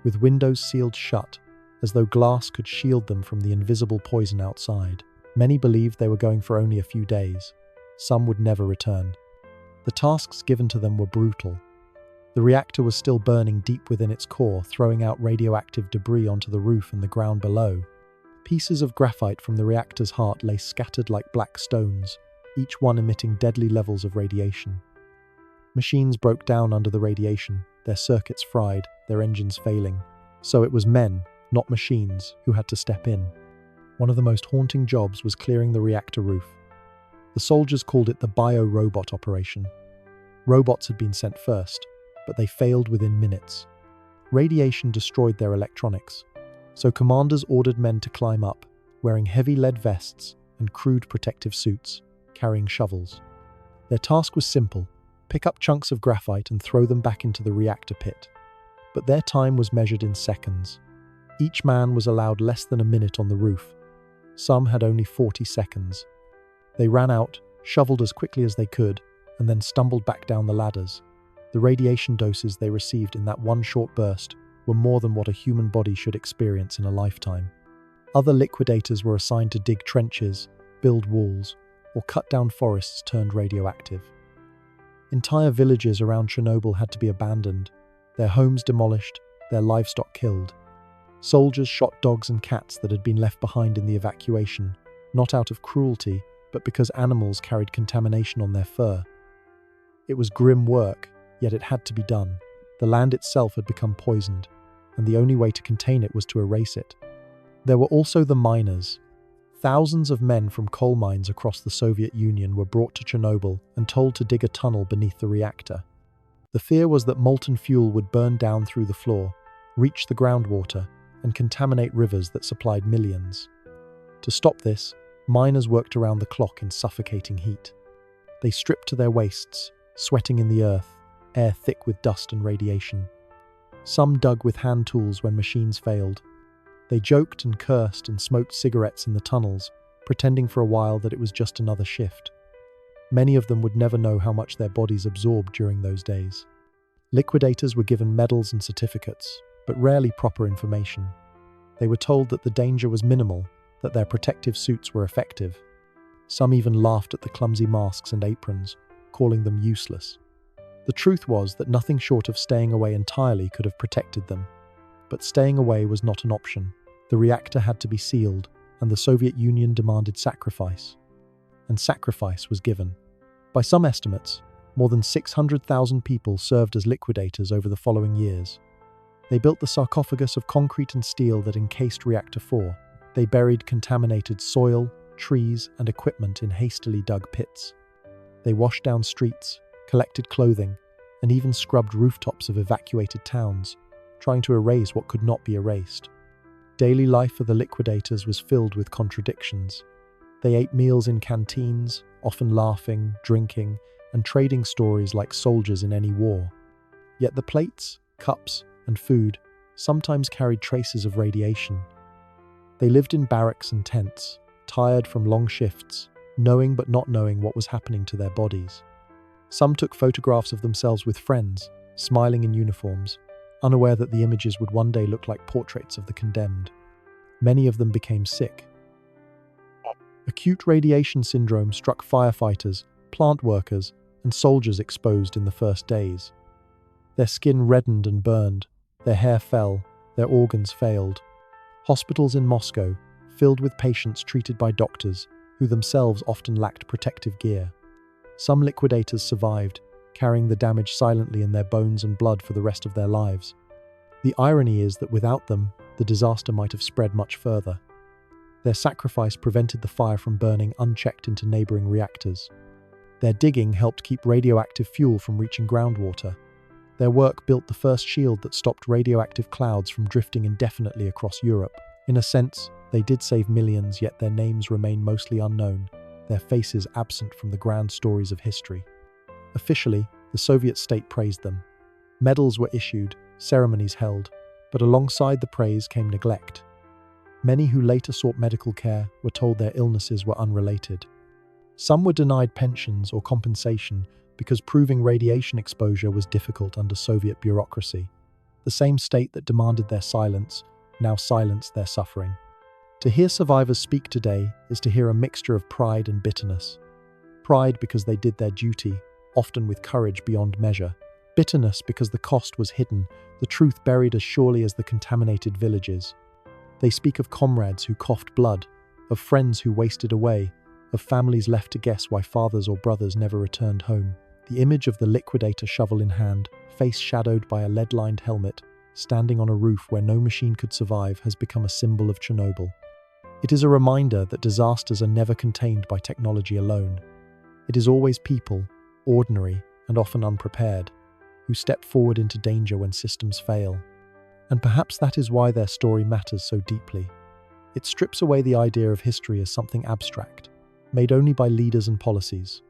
with windows sealed shut, as though glass could shield them from the invisible poison outside. Many believed they were going for only a few days. Some would never return. The tasks given to them were brutal. The reactor was still burning deep within its core, throwing out radioactive debris onto the roof and the ground below. Pieces of graphite from the reactor's heart lay scattered like black stones, each one emitting deadly levels of radiation. Machines broke down under the radiation, their circuits fried, their engines failing. So it was men, not machines, who had to step in. One of the most haunting jobs was clearing the reactor roof. The soldiers called it the bio-robot operation. Robots had been sent first, but they failed within minutes. Radiation destroyed their electronics, so commanders ordered men to climb up, wearing heavy lead vests and crude protective suits, carrying shovels. Their task was simple: pick up chunks of graphite and throw them back into the reactor pit. But their time was measured in seconds. Each man was allowed less than a minute on the roof. Some had only 40 seconds. They ran out, shoveled as quickly as they could, and then stumbled back down the ladders. The radiation doses they received in that one short burst were more than what a human body should experience in a lifetime. Other liquidators were assigned to dig trenches, build walls, or cut down forests turned radioactive. Entire villages around Chernobyl had to be abandoned, their homes demolished, their livestock killed. Soldiers shot dogs and cats that had been left behind in the evacuation, not out of cruelty, but because animals carried contamination on their fur. It was grim work, yet it had to be done. The land itself had become poisoned, and the only way to contain it was to erase it. There were also the miners. Thousands of men from coal mines across the Soviet Union were brought to Chernobyl and told to dig a tunnel beneath the reactor. The fear was that molten fuel would burn down through the floor, reach the groundwater, and contaminate rivers that supplied millions. To stop this, miners worked around the clock in suffocating heat. They stripped to their waists, sweating in the earth, air thick with dust and radiation. Some dug with hand tools when machines failed. They joked and cursed and smoked cigarettes in the tunnels, pretending for a while that it was just another shift. Many of them would never know how much their bodies absorbed during those days. Liquidators were given medals and certificates, but rarely proper information. They were told that the danger was minimal, that their protective suits were effective. Some even laughed at the clumsy masks and aprons, calling them useless. The truth was that nothing short of staying away entirely could have protected them. But staying away was not an option. The reactor had to be sealed, and the Soviet Union demanded sacrifice. And sacrifice was given. By some estimates, more than 600,000 people served as liquidators over the following years. They built the sarcophagus of concrete and steel that encased Reactor 4. They buried contaminated soil, trees, and equipment in hastily dug pits. They washed down streets, collected clothing, and even scrubbed rooftops of evacuated towns, trying to erase what could not be erased. Daily life for the liquidators was filled with contradictions. They ate meals in canteens, often laughing, drinking, and trading stories like soldiers in any war. Yet the plates, cups, and food sometimes carried traces of radiation. They lived in barracks and tents, tired from long shifts, knowing but not knowing what was happening to their bodies. Some took photographs of themselves with friends, smiling in uniforms, unaware that the images would one day look like portraits of the condemned. Many of them became sick. Acute radiation syndrome struck firefighters, plant workers, and soldiers exposed in the first days. Their skin reddened and burned, their hair fell, their organs failed. Hospitals in Moscow, filled with patients treated by doctors, who themselves often lacked protective gear. Some liquidators survived, carrying the damage silently in their bones and blood for the rest of their lives. The irony is that without them, the disaster might have spread much further. Their sacrifice prevented the fire from burning unchecked into neighboring reactors. Their digging helped keep radioactive fuel from reaching groundwater. Their work built the first shield that stopped radioactive clouds from drifting indefinitely across Europe. In a sense, they did save millions, yet their names remain mostly unknown, their faces absent from the grand stories of history. Officially, the Soviet state praised them. Medals were issued, ceremonies held, but alongside the praise came neglect. Many who later sought medical care were told their illnesses were unrelated. Some were denied pensions or compensation because proving radiation exposure was difficult under Soviet bureaucracy. The same state that demanded their silence now silenced their suffering. To hear survivors speak today is to hear a mixture of pride and bitterness. Pride because they did their duty, often with courage beyond measure. Bitterness because the cost was hidden, the truth buried as surely as the contaminated villages. They speak of comrades who coughed blood, of friends who wasted away, of families left to guess why fathers or brothers never returned home. The image of the liquidator shovel in hand, face shadowed by a lead-lined helmet, standing on a roof where no machine could survive has become a symbol of Chernobyl. It is a reminder that disasters are never contained by technology alone. It is always people, ordinary and often unprepared, who step forward into danger when systems fail. And perhaps that is why their story matters so deeply. It strips away the idea of history as something abstract, made only by leaders and policies.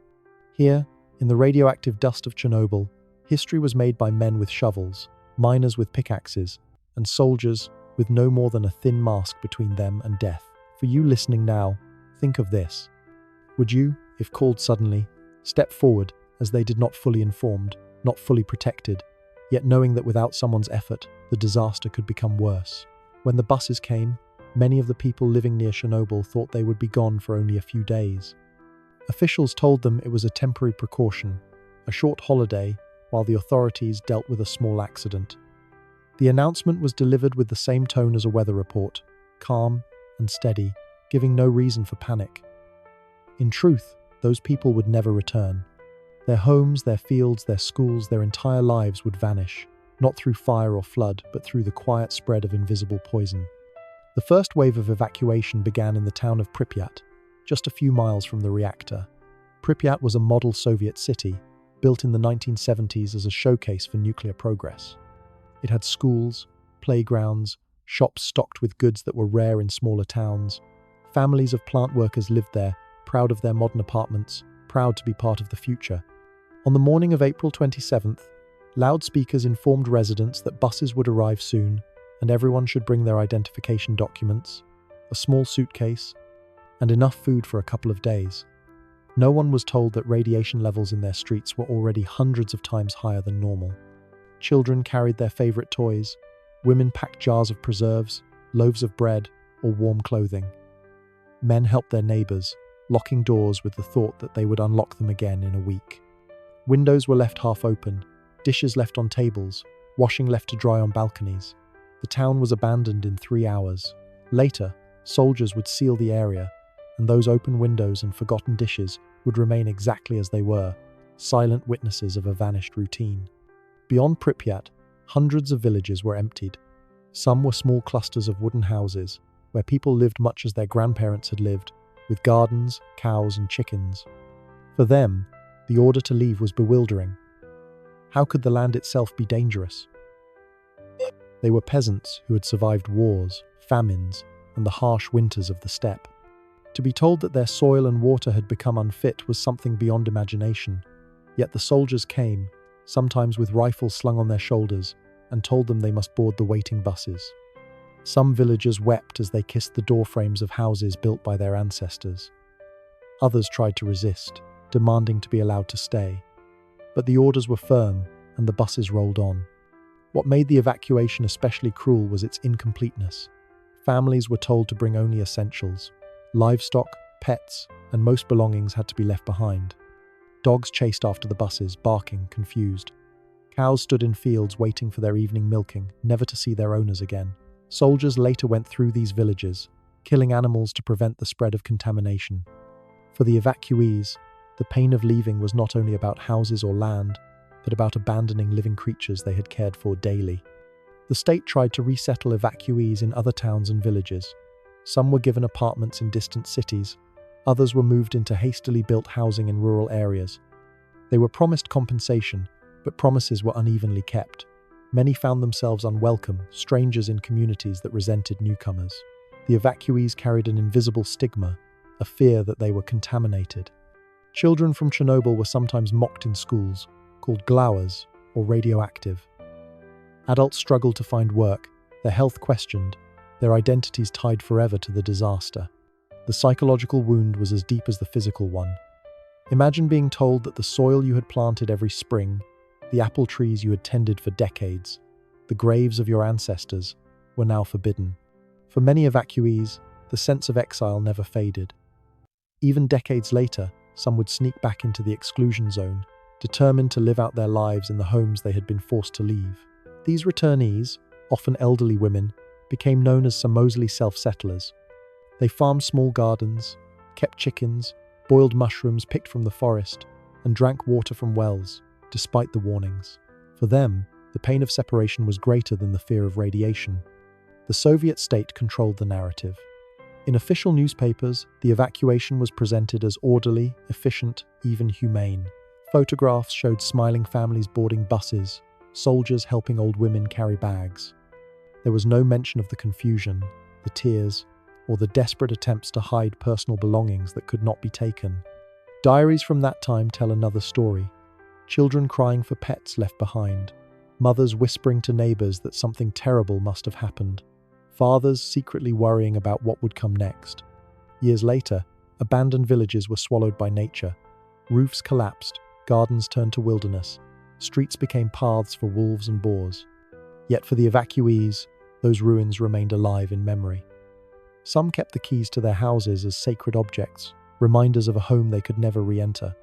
Here, in the radioactive dust of Chernobyl, history was made by men with shovels, miners with pickaxes, and soldiers with no more than a thin mask between them and death. For you listening now, think of this. Would you, if called suddenly, step forward as they did, not fully informed, not fully protected, yet knowing that without someone's effort, the disaster could become worse. When the buses came, many of the people living near Chernobyl thought they would be gone for only a few days. Officials told them it was a temporary precaution, a short holiday, while the authorities dealt with a small accident. The announcement was delivered with the same tone as a weather report, calm and steady, giving no reason for panic. In truth, those people would never return. Their homes, their fields, their schools, their entire lives would vanish, not through fire or flood, but through the quiet spread of invisible poison. The first wave of evacuation began in the town of Pripyat, just a few miles from the reactor. Pripyat was a model Soviet city, built in the 1970s as a showcase for nuclear progress. It had schools, playgrounds, shops stocked with goods that were rare in smaller towns. Families of plant workers lived there, proud of their modern apartments, proud to be part of the future. On the morning of April 27th, loudspeakers informed residents that buses would arrive soon and everyone should bring their identification documents, a small suitcase, and enough food for a couple of days. No one was told that radiation levels in their streets were already hundreds of times higher than normal. Children carried their favorite toys, women packed jars of preserves, loaves of bread, or warm clothing. Men helped their neighbors, locking doors with the thought that they would unlock them again in a week. Windows were left half open, dishes left on tables, washing left to dry on balconies. The town was abandoned in 3 hours. Later, soldiers would seal the area, and those open windows and forgotten dishes would remain exactly as they were, silent witnesses of a vanished routine. Beyond Pripyat, hundreds of villages were emptied. Some were small clusters of wooden houses, where people lived much as their grandparents had lived, with gardens, cows, and chickens. For them, the order to leave was bewildering. How could the land itself be dangerous? They were peasants who had survived wars, famines, and the harsh winters of the steppe. To be told that their soil and water had become unfit was something beyond imagination. Yet the soldiers came, sometimes with rifles slung on their shoulders, and told them they must board the waiting buses. Some villagers wept as they kissed the doorframes of houses built by their ancestors. Others tried to resist, demanding to be allowed to stay. But the orders were firm, and the buses rolled on. What made the evacuation especially cruel was its incompleteness. Families were told to bring only essentials. Livestock, pets, and most belongings had to be left behind. Dogs chased after the buses, barking, confused. Cows stood in fields waiting for their evening milking, never to see their owners again. Soldiers later went through these villages, killing animals to prevent the spread of contamination. For the evacuees, the pain of leaving was not only about houses or land, but about abandoning living creatures they had cared for daily. The state tried to resettle evacuees in other towns and villages. Some were given apartments in distant cities, others were moved into hastily built housing in rural areas. They were promised compensation, but promises were unevenly kept. Many found themselves unwelcome, strangers in communities that resented newcomers. The evacuees carried an invisible stigma, a fear that they were contaminated. Children from Chernobyl were sometimes mocked in schools, called glowers or radioactive. Adults struggled to find work, their health questioned, their identities tied forever to the disaster. The psychological wound was as deep as the physical one. Imagine being told that the soil you had planted every spring, the apple trees you had tended for decades, the graves of your ancestors, were now forbidden. For many evacuees, the sense of exile never faded. Even decades later, some would sneak back into the exclusion zone, determined to live out their lives in the homes they had been forced to leave. These returnees, often elderly women, became known as Samozely self-settlers. They farmed small gardens, kept chickens, boiled mushrooms picked from the forest, and drank water from wells, despite the warnings. For them, the pain of separation was greater than the fear of radiation. The Soviet state controlled the narrative. In official newspapers, the evacuation was presented as orderly, efficient, even humane. Photographs showed smiling families boarding buses, soldiers helping old women carry bags. There was no mention of the confusion, the tears, or the desperate attempts to hide personal belongings that could not be taken. Diaries from that time tell another story. Children crying for pets left behind. Mothers whispering to neighbors that something terrible must have happened. Fathers secretly worrying about what would come next. Years later, abandoned villages were swallowed by nature. Roofs collapsed, gardens turned to wilderness, Streets became paths for wolves and boars. Yet for the evacuees, those ruins remained alive in memory. Some kept the keys to their houses as sacred objects, reminders of a home they could never re-enter.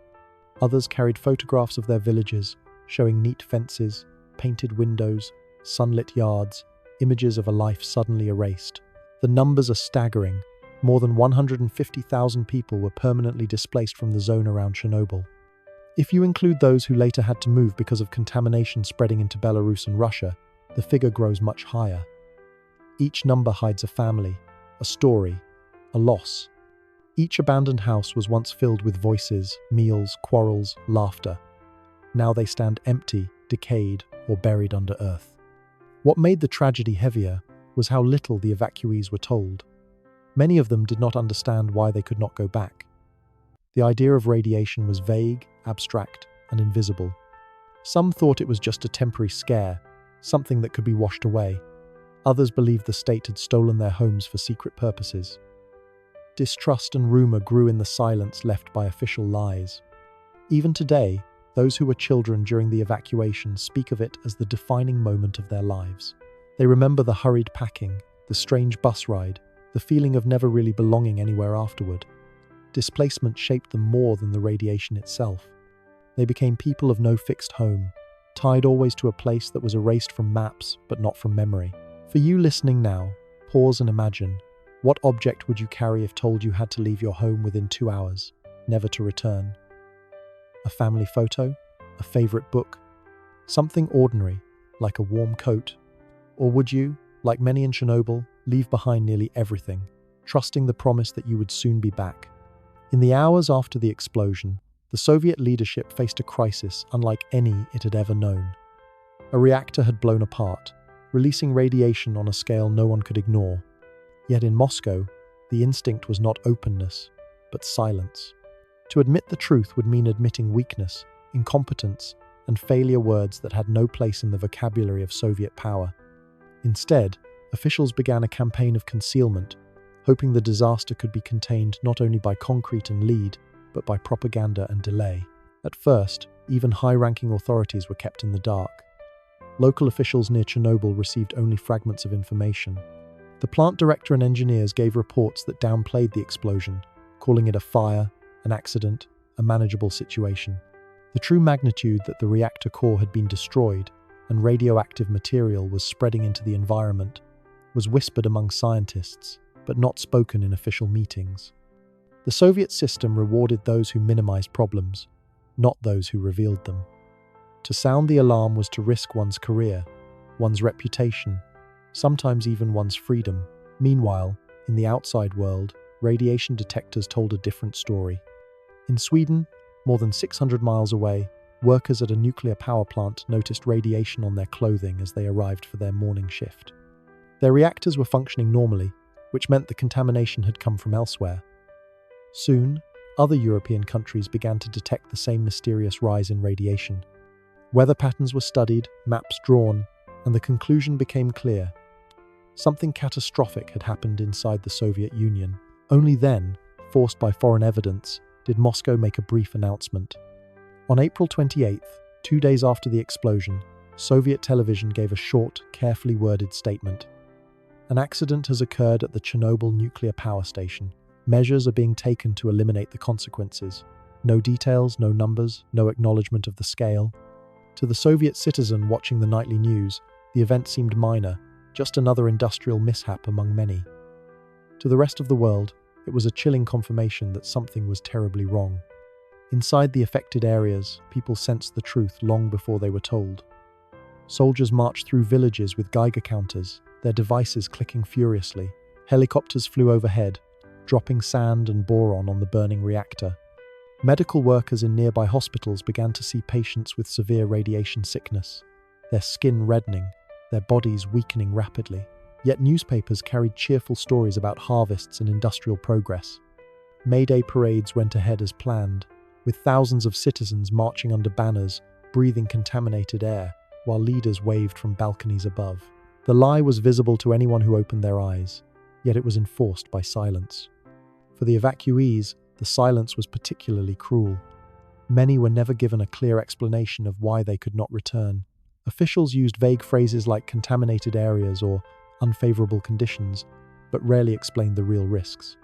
Others carried photographs of their villages, showing neat fences, painted windows, sunlit yards, images of a life suddenly erased. The numbers are staggering. More than 150,000 people were permanently displaced from the zone around Chernobyl. If you include those who later had to move because of contamination spreading into Belarus and Russia, the figure grows much higher. Each number hides a family, a story, a loss. Each abandoned house was once filled with voices, meals, quarrels, laughter. Now they stand empty, decayed, or buried under earth. What made the tragedy heavier was how little the evacuees were told. Many of them did not understand why they could not go back. The idea of radiation was vague, abstract, and invisible. Some thought it was just a temporary scare, something that could be washed away. Others believed the state had stolen their homes for secret purposes. Distrust and rumor grew in the silence left by official lies. Even today, those who were children during the evacuation speak of it as the defining moment of their lives. They remember the hurried packing, the strange bus ride, the feeling of never really belonging anywhere afterward. Displacement shaped them more than the radiation itself. They became people of no fixed home, tied always to a place that was erased from maps but not from memory. For you listening now, pause and imagine. What object would you carry if told you had to leave your home within 2 hours, never to return? A family photo? A favorite book? Something ordinary, like a warm coat? Or would you, like many in Chernobyl, leave behind nearly everything, trusting the promise that you would soon be back? In the hours after the explosion, the Soviet leadership faced a crisis unlike any it had ever known. A reactor had blown apart, releasing radiation on a scale no one could ignore. Yet in Moscow, the instinct was not openness, but silence. To admit the truth would mean admitting weakness, incompetence, and failure, words that had no place in the vocabulary of Soviet power. Instead, officials began a campaign of concealment, hoping the disaster could be contained not only by concrete and lead, but by propaganda and delay. At first, even high-ranking authorities were kept in the dark. Local officials near Chernobyl received only fragments of information. The plant director and engineers gave reports that downplayed the explosion, calling it a fire, an accident, a manageable situation. The true magnitude that the reactor core had been destroyed and radioactive material was spreading into the environment was whispered among scientists, but not spoken in official meetings. The Soviet system rewarded those who minimized problems, not those who revealed them. To sound the alarm was to risk one's career, one's reputation, sometimes even one's freedom. Meanwhile, in the outside world, radiation detectors told a different story. In Sweden, more than 600 miles away, workers at a nuclear power plant noticed radiation on their clothing as they arrived for their morning shift. Their reactors were functioning normally, which meant the contamination had come from elsewhere. Soon, other European countries began to detect the same mysterious rise in radiation. Weather patterns were studied, maps drawn, and the conclusion became clear. Something catastrophic had happened inside the Soviet Union. Only then, forced by foreign evidence, did Moscow make a brief announcement. On April 28th, 2 days after the explosion, Soviet television gave a short, carefully worded statement. An accident has occurred at the Chernobyl nuclear power station. Measures are being taken to eliminate the consequences. No details, no numbers, no acknowledgement of the scale. To the Soviet citizen watching the nightly news, the event seemed minor, just another industrial mishap among many. To the rest of the world, it was a chilling confirmation that something was terribly wrong. Inside the affected areas, people sensed the truth long before they were told. Soldiers marched through villages with Geiger counters, their devices clicking furiously. Helicopters flew overhead, dropping sand and boron on the burning reactor. Medical workers in nearby hospitals began to see patients with severe radiation sickness, their skin reddening, their bodies weakening rapidly. Yet newspapers carried cheerful stories about harvests and industrial progress. May Day parades went ahead as planned, with thousands of citizens marching under banners, breathing contaminated air, while leaders waved from balconies above. The lie was visible to anyone who opened their eyes, yet it was enforced by silence. For the evacuees, the silence was particularly cruel. Many were never given a clear explanation of why they could not return. Officials used vague phrases like contaminated areas or unfavorable conditions, but rarely explained the real risks.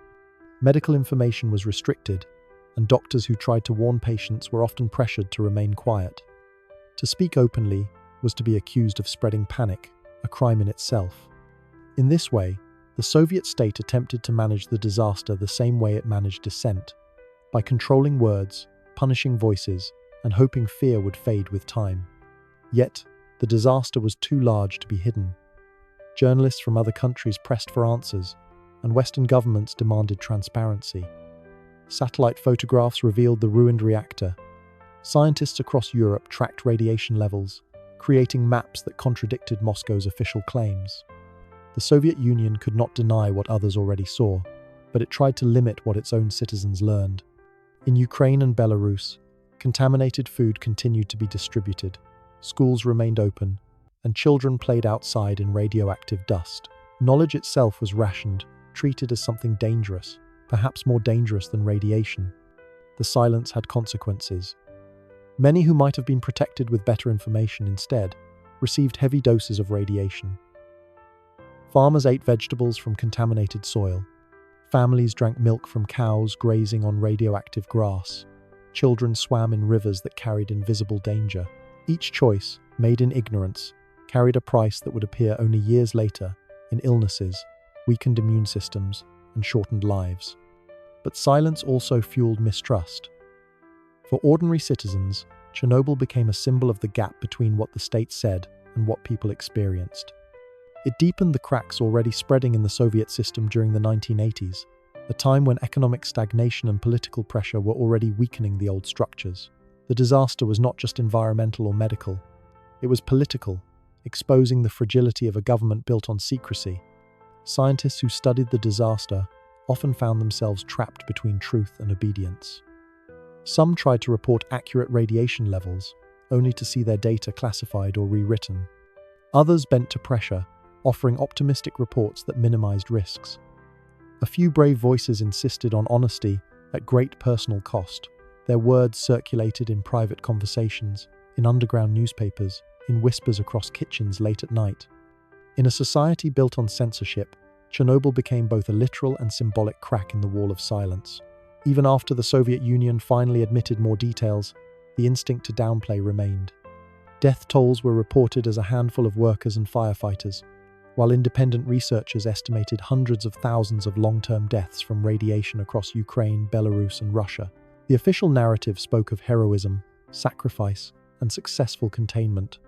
Medical information was restricted, and doctors who tried to warn patients were often pressured to remain quiet. To speak openly was to be accused of spreading panic, a crime in itself. In this way, the Soviet state attempted to manage the disaster the same way it managed dissent, by controlling words, punishing voices, and hoping fear would fade with time. Yet, the disaster was too large to be hidden. Journalists from other countries pressed for answers, and Western governments demanded transparency. Satellite photographs revealed the ruined reactor. Scientists across Europe tracked radiation levels, creating maps that contradicted Moscow's official claims. The Soviet Union could not deny what others already saw, but it tried to limit what its own citizens learned. In Ukraine and Belarus, contaminated food continued to be distributed, schools remained open, and children played outside in radioactive dust. Knowledge itself was rationed, treated as something dangerous, perhaps more dangerous than radiation. The silence had consequences. Many who might have been protected with better information instead received heavy doses of radiation. Farmers ate vegetables from contaminated soil. Families drank milk from cows grazing on radioactive grass. Children swam in rivers that carried invisible danger. Each choice, made in ignorance, carried a price that would appear only years later in illnesses, weakened immune systems, and shortened lives. But silence also fueled mistrust. For ordinary citizens, Chernobyl became a symbol of the gap between what the state said and what people experienced. It deepened the cracks already spreading in the Soviet system during the 1980s, a time when economic stagnation and political pressure were already weakening the old structures. The disaster was not just environmental or medical, it was political, exposing the fragility of a government built on secrecy. Scientists who studied the disaster often found themselves trapped between truth and obedience. Some tried to report accurate radiation levels, only to see their data classified or rewritten. Others bent to pressure, offering optimistic reports that minimized risks. A few brave voices insisted on honesty at great personal cost. Their words circulated in private conversations, in underground newspapers, in whispers across kitchens late at night. In a society built on censorship, Chernobyl became both a literal and symbolic crack in the wall of silence. Even after the Soviet Union finally admitted more details, the instinct to downplay remained. Death tolls were reported as a handful of workers and firefighters, while independent researchers estimated hundreds of thousands of long-term deaths from radiation across Ukraine, Belarus, and Russia. The official narrative spoke of heroism, sacrifice, and successful containment.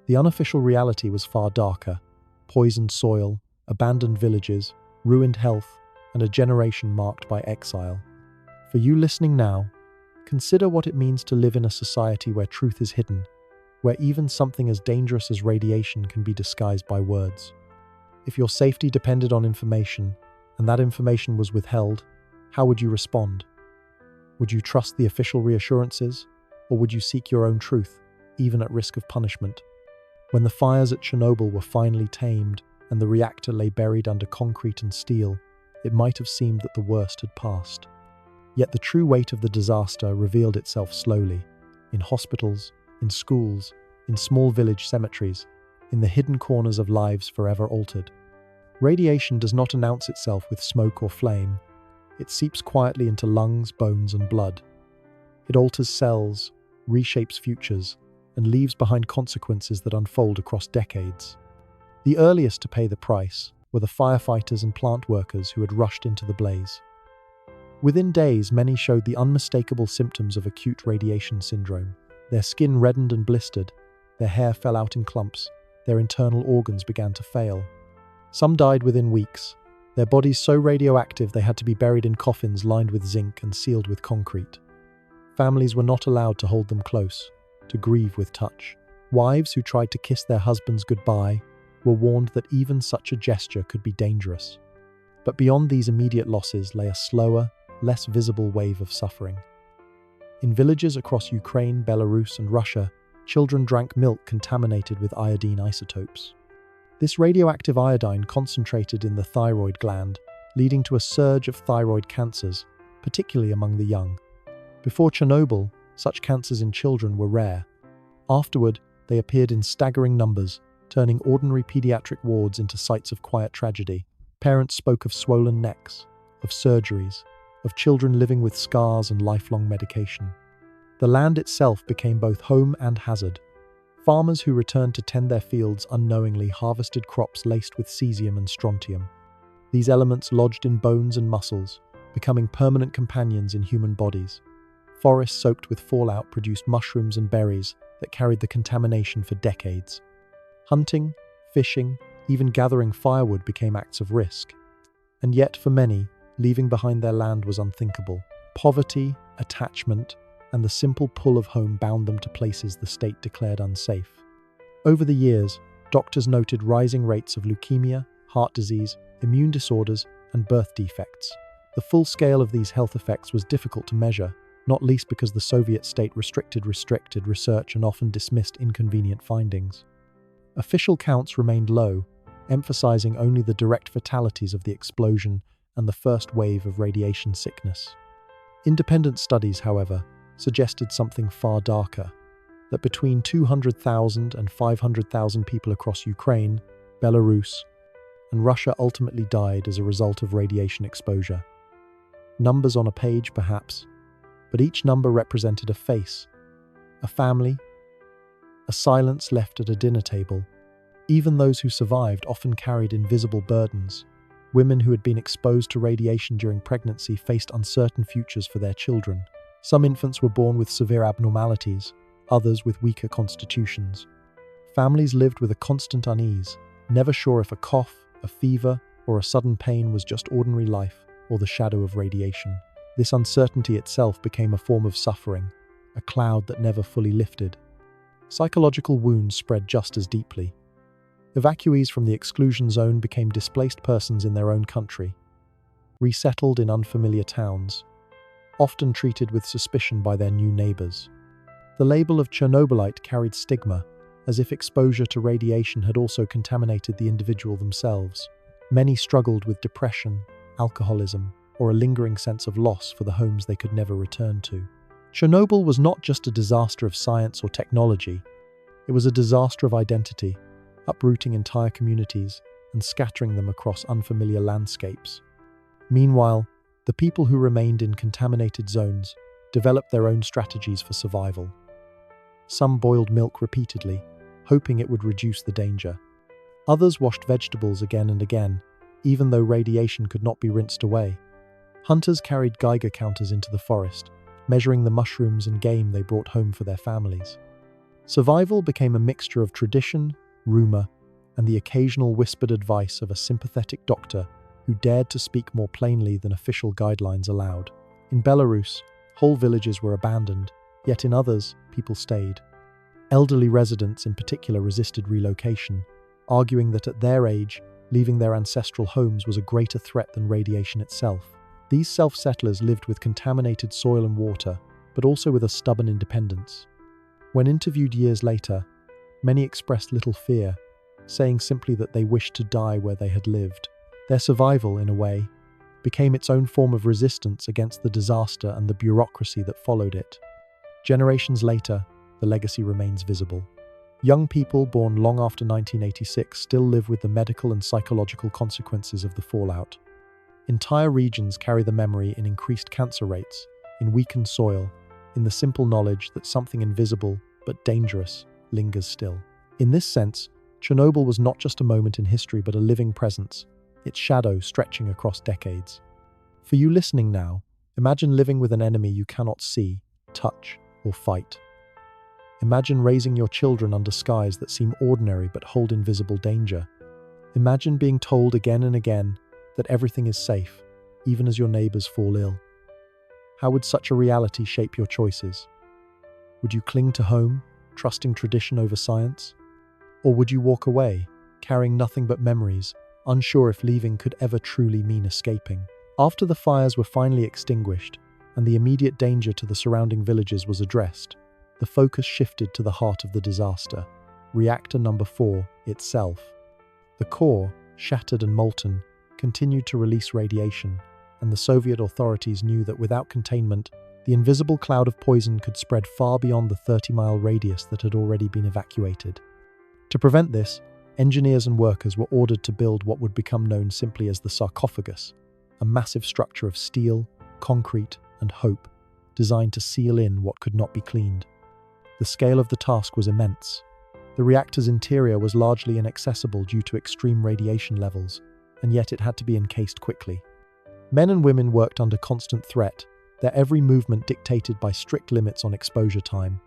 The unofficial reality was far darker: poisoned soil, abandoned villages, ruined health, and a generation marked by exile. For you listening now, consider what it means to live in a society where truth is hidden, where even something as dangerous as radiation can be disguised by words. If your safety depended on information, and that information was withheld, how would you respond? Would you trust the official reassurances, or would you seek your own truth, even at risk of punishment? When the fires at Chernobyl were finally tamed, and the reactor lay buried under concrete and steel, it might have seemed that the worst had passed. Yet the true weight of the disaster revealed itself slowly, in hospitals, in schools, in small village cemeteries, in the hidden corners of lives forever altered. Radiation does not announce itself with smoke or flame. It seeps quietly into lungs, bones, and blood. It alters cells, reshapes futures, and leaves behind consequences that unfold across decades. The earliest to pay the price were the firefighters and plant workers who had rushed into the blaze. Within days, many showed the unmistakable symptoms of acute radiation syndrome. Their skin reddened and blistered, their hair fell out in clumps, their internal organs began to fail. Some died within weeks, their bodies so radioactive they had to be buried in coffins lined with zinc and sealed with concrete. Families were not allowed to hold them close, to grieve with touch. Wives who tried to kiss their husbands goodbye were warned that even such a gesture could be dangerous. But beyond these immediate losses lay a slower, less visible wave of suffering. In villages across Ukraine, Belarus, and Russia, children drank milk contaminated with iodine isotopes. This radioactive iodine concentrated in the thyroid gland, leading to a surge of thyroid cancers, particularly among the young. Before Chernobyl, such cancers in children were rare. Afterward, they appeared in staggering numbers, turning ordinary pediatric wards into sites of quiet tragedy. Parents spoke of swollen necks, of surgeries, of children living with scars and lifelong medication. The land itself became both home and hazard. Farmers who returned to tend their fields unknowingly harvested crops laced with cesium and strontium. These elements lodged in bones and muscles, becoming permanent companions in human bodies. Forests soaked with fallout produced mushrooms and berries that carried the contamination for decades. Hunting, fishing, even gathering firewood became acts of risk. And yet, for many, leaving behind their land was unthinkable. Poverty, attachment, and the simple pull of home bound them to places the state declared unsafe. Over the years, doctors noted rising rates of leukemia, heart disease, immune disorders, and birth defects. The full scale of these health effects was difficult to measure, not least because the Soviet state restricted research and often dismissed inconvenient findings. Official counts remained low, emphasizing only the direct fatalities of the explosion and the first wave of radiation sickness. Independent studies, however, suggested something far darker, that between 200,000 and 500,000 people across Ukraine, Belarus, and Russia ultimately died as a result of radiation exposure. Numbers on a page, perhaps, but each number represented a face, a family, a silence left at a dinner table. Even those who survived often carried invisible burdens. Women who had been exposed to radiation during pregnancy faced uncertain futures for their children. Some infants were born with severe abnormalities, others with weaker constitutions. Families lived with a constant unease, never sure if a cough, a fever, or a sudden pain was just ordinary life or the shadow of radiation. This uncertainty itself became a form of suffering, a cloud that never fully lifted. Psychological wounds spread just as deeply. Evacuees from the exclusion zone became displaced persons in their own country, resettled in unfamiliar towns, often treated with suspicion by their new neighbors. The label of Chernobylite carried stigma, as if exposure to radiation had also contaminated the individual themselves. Many struggled with depression, alcoholism, or a lingering sense of loss for the homes they could never return to. Chernobyl was not just a disaster of science or technology, it was a disaster of identity, uprooting entire communities and scattering them across unfamiliar landscapes. Meanwhile, the people who remained in contaminated zones developed their own strategies for survival. Some boiled milk repeatedly, hoping it would reduce the danger. Others washed vegetables again and again, even though radiation could not be rinsed away. Hunters carried Geiger counters into the forest, measuring the mushrooms and game they brought home for their families. Survival became a mixture of tradition, rumor, and the occasional whispered advice of a sympathetic doctor who dared to speak more plainly than official guidelines allowed. In Belarus, whole villages were abandoned, yet in others, people stayed. Elderly residents in particular resisted relocation, arguing that at their age, leaving their ancestral homes was a greater threat than radiation itself. These self-settlers lived with contaminated soil and water, but also with a stubborn independence. When interviewed years later, many expressed little fear, saying simply that they wished to die where they had lived. Their survival, in a way, became its own form of resistance against the disaster and the bureaucracy that followed it. Generations later, the legacy remains visible. Young people born long after 1986 still live with the medical and psychological consequences of the fallout. Entire regions carry the memory in increased cancer rates, in weakened soil, in the simple knowledge that something invisible but dangerous lingers still. In this sense, Chernobyl was not just a moment in history but a living presence, its shadow stretching across decades. For you listening now, imagine living with an enemy you cannot see, touch, or fight. Imagine raising your children under skies that seem ordinary but hold invisible danger. Imagine being told again and again that everything is safe, even as your neighbors fall ill. How would such a reality shape your choices? Would you cling to home, trusting tradition over science? Or would you walk away, carrying nothing but memories, unsure if leaving could ever truly mean escaping? After the fires were finally extinguished, and the immediate danger to the surrounding villages was addressed, the focus shifted to the heart of the disaster, Reactor No. 4 itself. The core, shattered and molten, continued to release radiation, and the Soviet authorities knew that without containment, The invisible cloud of poison could spread far beyond the 30-mile radius that had already been evacuated. To prevent this, engineers and workers were ordered to build what would become known simply as the sarcophagus, a massive structure of steel, concrete, and hope, designed to seal in what could not be cleaned. The scale of the task was immense. The reactor's interior was largely inaccessible due to extreme radiation levels, and yet it had to be encased quickly. Men and women worked under constant threat, their every movement dictated by strict limits on exposure time.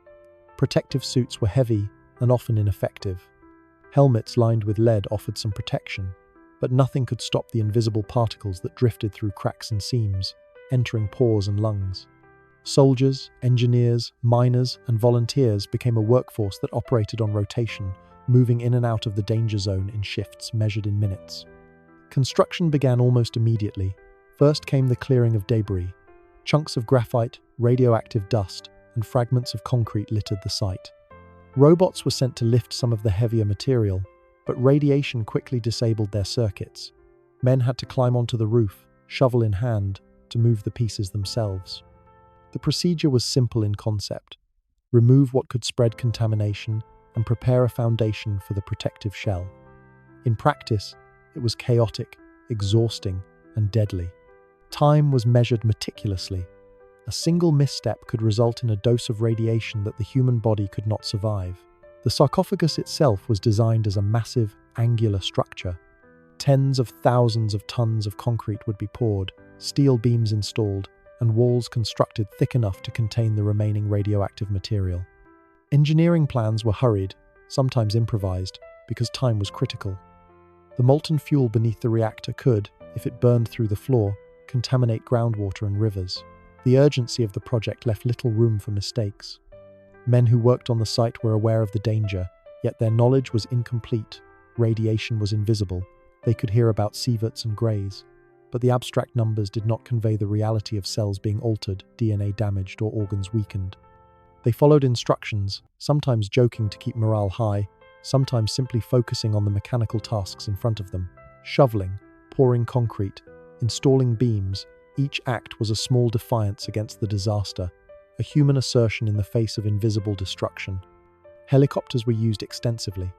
Protective suits were heavy and often ineffective. Helmets lined with lead offered some protection, but nothing could stop the invisible particles that drifted through cracks and seams, entering pores and lungs. Soldiers, engineers, miners, and volunteers became a workforce that operated on rotation, moving in and out of the danger zone in shifts measured in minutes. Construction began almost immediately. First came the clearing of debris. Chunks of graphite, radioactive dust, and fragments of concrete littered the site. Robots were sent to lift some of the heavier material, but radiation quickly disabled their circuits. Men had to climb onto the roof, shovel in hand, to move the pieces themselves. The procedure was simple in concept. Remove what could spread contamination and prepare a foundation for the protective shell. In practice, it was chaotic, exhausting, and deadly. Time was measured meticulously. A single misstep could result in a dose of radiation that the human body could not survive. The sarcophagus itself was designed as a massive, angular structure. Tens of thousands of tons of concrete would be poured, steel beams installed, and walls constructed thick enough to contain the remaining radioactive material. Engineering plans were hurried, sometimes improvised, because time was critical. The molten fuel beneath the reactor could, if it burned through the floor, contaminate groundwater and rivers. The urgency of the project left little room for mistakes. Men who worked on the site were aware of the danger, yet their knowledge was incomplete. Radiation was invisible. They could hear about sieverts and greys, but the abstract numbers did not convey the reality of cells being altered, DNA damaged, or organs weakened. They followed instructions, sometimes joking to keep morale high, sometimes simply focusing on the mechanical tasks in front of them. Shoveling, pouring concrete, installing beams, each act was a small defiance against the disaster, a human assertion in the face of invisible destruction. Helicopters were used extensively.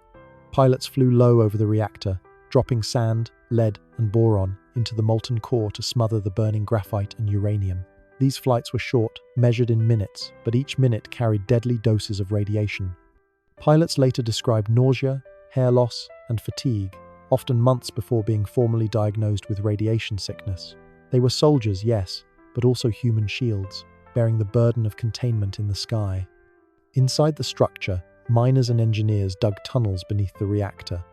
Pilots flew low over the reactor, dropping sand, lead, and boron into the molten core to smother the burning graphite and uranium. These flights were short, measured in minutes, but each minute carried deadly doses of radiation. Pilots later described nausea, hair loss, and fatigue, often months before being formally diagnosed with radiation sickness. They were soldiers, yes, but also human shields, bearing the burden of containment in the sky. Inside the structure, miners and engineers dug tunnels beneath the reactor.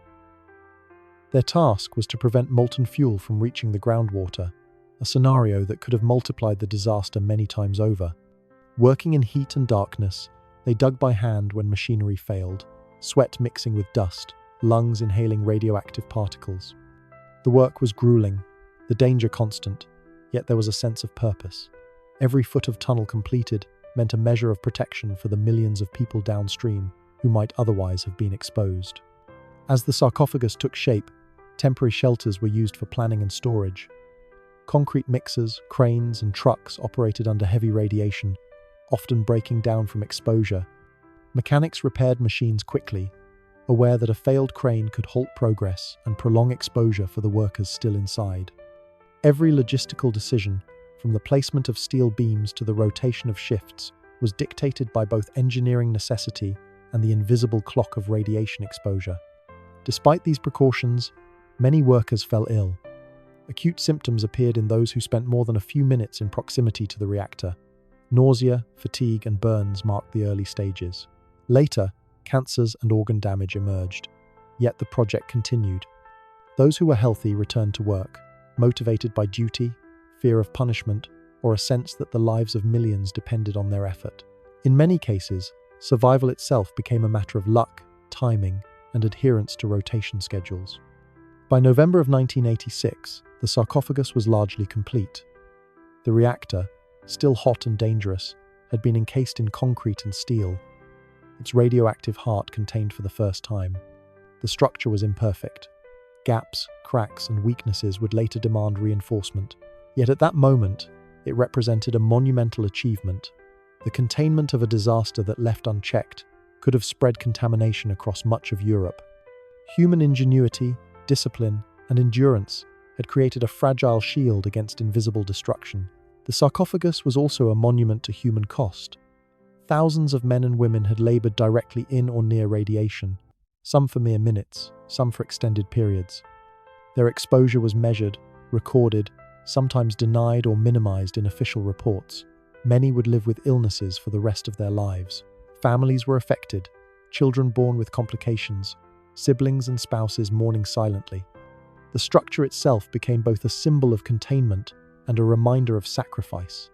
Their task was to prevent molten fuel from reaching the groundwater, a scenario that could have multiplied the disaster many times over. Working in heat and darkness, they dug by hand when machinery failed, sweat mixing with dust, lungs inhaling radioactive particles. The work was grueling, the danger constant, yet there was a sense of purpose. Every foot of tunnel completed meant a measure of protection for the millions of people downstream who might otherwise have been exposed. As the sarcophagus took shape, temporary shelters were used for planning and storage. Concrete mixers, cranes, and trucks operated under heavy radiation, often breaking down from exposure. Mechanics repaired machines quickly, aware that a failed crane could halt progress and prolong exposure for the workers still inside. Every logistical decision, from the placement of steel beams to the rotation of shifts, was dictated by both engineering necessity and the invisible clock of radiation exposure. Despite these precautions, many workers fell ill. Acute symptoms appeared in those who spent more than a few minutes in proximity to the reactor. Nausea, fatigue, and burns marked the early stages. Later, cancers and organ damage emerged. Yet the project continued. Those who were healthy returned to work, motivated by duty, fear of punishment, or a sense that the lives of millions depended on their effort. In many cases, survival itself became a matter of luck, timing, and adherence to rotation schedules. By November of 1986, the sarcophagus was largely complete. The reactor, still hot and dangerous, had been encased in concrete and steel, its radioactive heart contained for the first time. The structure was imperfect. Gaps, cracks, and weaknesses would later demand reinforcement. Yet at that moment, It represented a monumental achievement. The containment of a disaster that left unchecked could have spread contamination across much of Europe. Human ingenuity, discipline, and endurance had created a fragile shield against invisible destruction. The sarcophagus was also a monument to human cost. Thousands of men and women had labored directly in or near radiation, some for mere minutes, some for extended periods. Their exposure was measured, recorded, sometimes denied or minimized in official reports. Many would live with illnesses for the rest of their lives. Families were affected, children born with complications, siblings and spouses mourning silently. The structure itself became both a symbol of containment and a reminder of sacrifice,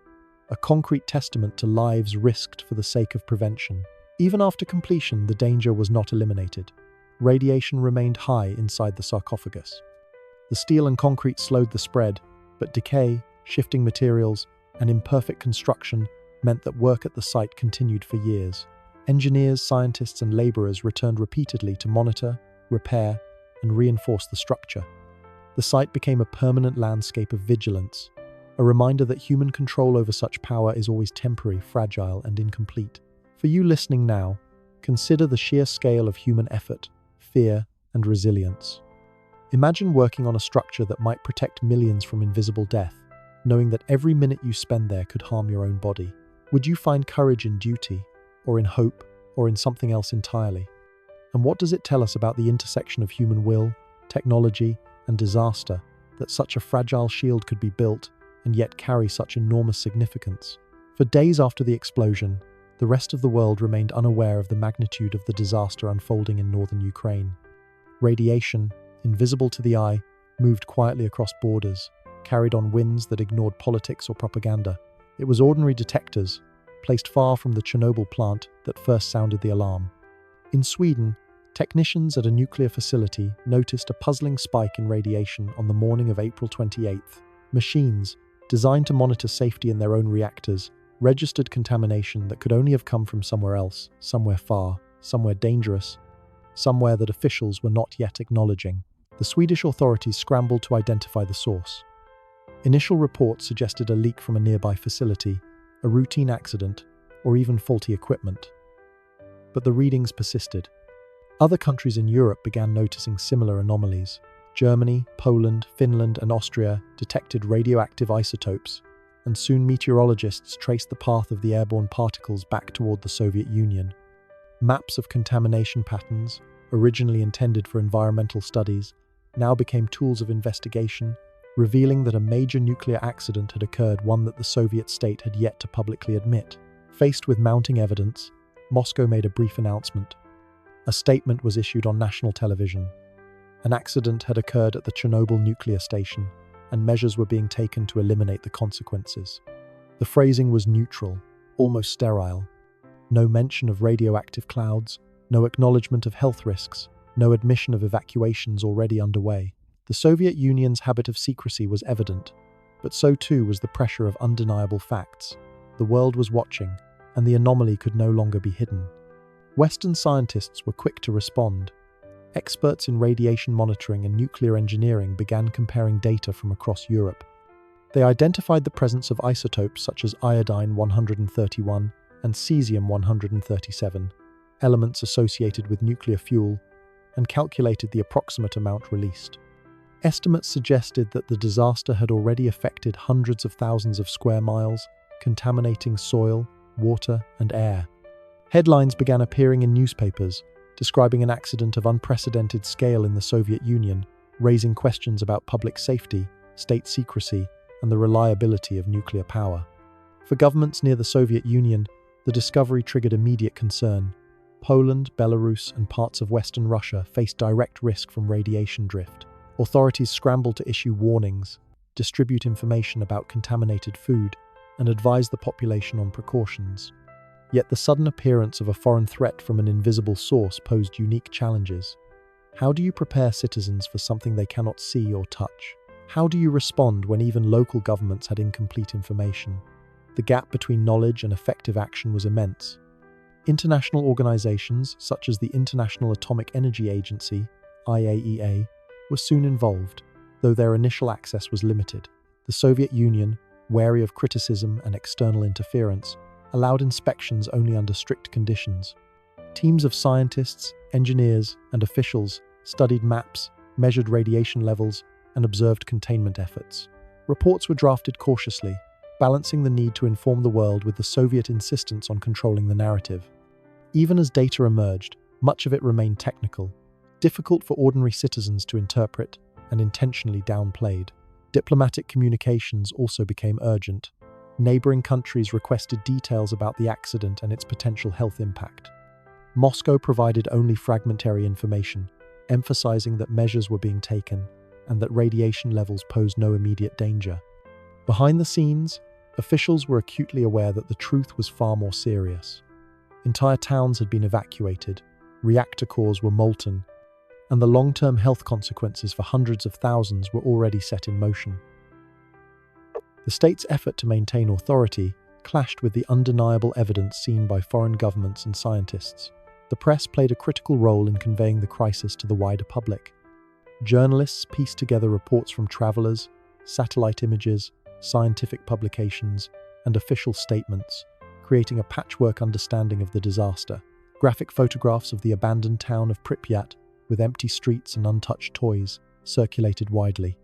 a concrete testament to lives risked for the sake of prevention. Even after completion, the danger was not eliminated. Radiation remained high inside the sarcophagus. The steel and concrete slowed the spread, but decay, shifting materials, and imperfect construction meant that work at the site continued for years. Engineers, scientists, and laborers returned repeatedly to monitor, repair, and reinforce the structure. The site became a permanent landscape of vigilance, a reminder that human control over such power is always temporary, fragile, and incomplete. For you listening now, consider the sheer scale of human effort, fear, and resilience. Imagine working on a structure that might protect millions from invisible death, knowing that every minute you spend there could harm your own body. Would you find courage in duty, or in hope, or in something else entirely? And what does it tell us about the intersection of human will, technology, and disaster, that such a fragile shield could be built and yet carry such enormous significance? For days after the explosion, the rest of the world remained unaware of the magnitude of the disaster unfolding in northern Ukraine. Radiation, invisible to the eye, moved quietly across borders, carried on winds that ignored politics or propaganda. It was ordinary detectors, placed far from the Chernobyl plant, that first sounded the alarm. In Sweden, technicians at a nuclear facility noticed a puzzling spike in radiation on the morning of April 28th. Machines, designed to monitor safety in their own reactors, registered contamination that could only have come from somewhere else, somewhere far, somewhere dangerous, somewhere that officials were not yet acknowledging. The Swedish authorities scrambled to identify the source. Initial reports suggested a leak from a nearby facility, a routine accident, or even faulty equipment. But the readings persisted. Other countries in Europe began noticing similar anomalies. Germany, Poland, Finland, and Austria detected radioactive isotopes, and soon meteorologists traced the path of the airborne particles back toward the Soviet Union. Maps of contamination patterns, originally intended for environmental studies, now became tools of investigation, revealing that a major nuclear accident had occurred, one that the Soviet state had yet to publicly admit. Faced with mounting evidence, Moscow made a brief announcement. A statement was issued on national television. An accident had occurred at the Chernobyl nuclear station, and measures were being taken to eliminate the consequences. The phrasing was neutral, almost sterile. No mention of radioactive clouds, no acknowledgement of health risks, no admission of evacuations already underway. The Soviet Union's habit of secrecy was evident, but so too was the pressure of undeniable facts. The world was watching, and the anomaly could no longer be hidden. Western scientists were quick to respond. Experts in radiation monitoring and nuclear engineering began comparing data from across Europe. They identified the presence of isotopes such as iodine-131 and cesium-137, elements associated with nuclear fuel, and calculated the approximate amount released. Estimates suggested that the disaster had already affected hundreds of thousands of square miles, contaminating soil, water, and air. Headlines began appearing in newspapers, describing an accident of unprecedented scale in the Soviet Union, raising questions about public safety, state secrecy, and the reliability of nuclear power. For governments near the Soviet Union, the discovery triggered immediate concern. Poland, Belarus, and parts of Western Russia faced direct risk from radiation drift. Authorities scrambled to issue warnings, distribute information about contaminated food, and advise the population on precautions. Yet the sudden appearance of a foreign threat from an invisible source posed unique challenges. How do you prepare citizens for something they cannot see or touch? How do you respond when even local governments had incomplete information? The gap between knowledge and effective action was immense. International organizations such as the International Atomic Energy Agency, IAEA, were soon involved, though their initial access was limited. The Soviet Union, wary of criticism and external interference, allowed inspections only under strict conditions. Teams of scientists, engineers, and officials studied maps, measured radiation levels, and observed containment efforts. Reports were drafted cautiously, balancing the need to inform the world with the Soviet insistence on controlling the narrative. Even as data emerged, much of it remained technical, difficult for ordinary citizens to interpret, and intentionally downplayed. Diplomatic communications also became urgent. Neighboring countries requested details about the accident and its potential health impact. Moscow provided only fragmentary information, emphasizing that measures were being taken and that radiation levels posed no immediate danger. Behind the scenes, officials were acutely aware that the truth was far more serious. Entire towns had been evacuated, reactor cores were molten, and the long-term health consequences for hundreds of thousands were already set in motion. The state's effort to maintain authority clashed with the undeniable evidence seen by foreign governments and scientists. The press played a critical role in conveying the crisis to the wider public. Journalists pieced together reports from travelers, satellite images, scientific publications, and official statements, creating a patchwork understanding of the disaster. Graphic photographs of the abandoned town of Pripyat, with empty streets and untouched toys, circulated widely.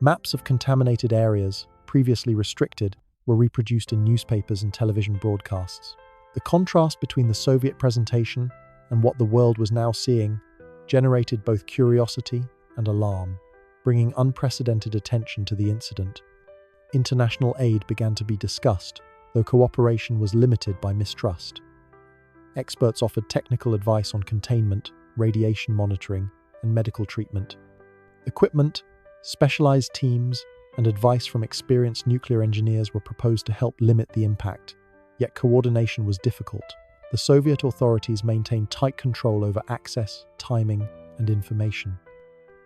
Maps of contaminated areas, previously restricted, were reproduced in newspapers and television broadcasts. The contrast between the Soviet presentation and what the world was now seeing generated both curiosity and alarm, bringing unprecedented attention to the incident. International aid began to be discussed, though cooperation was limited by mistrust. Experts offered technical advice on containment, radiation monitoring, and medical treatment. Equipment, specialized teams, and advice from experienced nuclear engineers were proposed to help limit the impact, yet coordination was difficult. The Soviet authorities maintained tight control over access, timing, and information.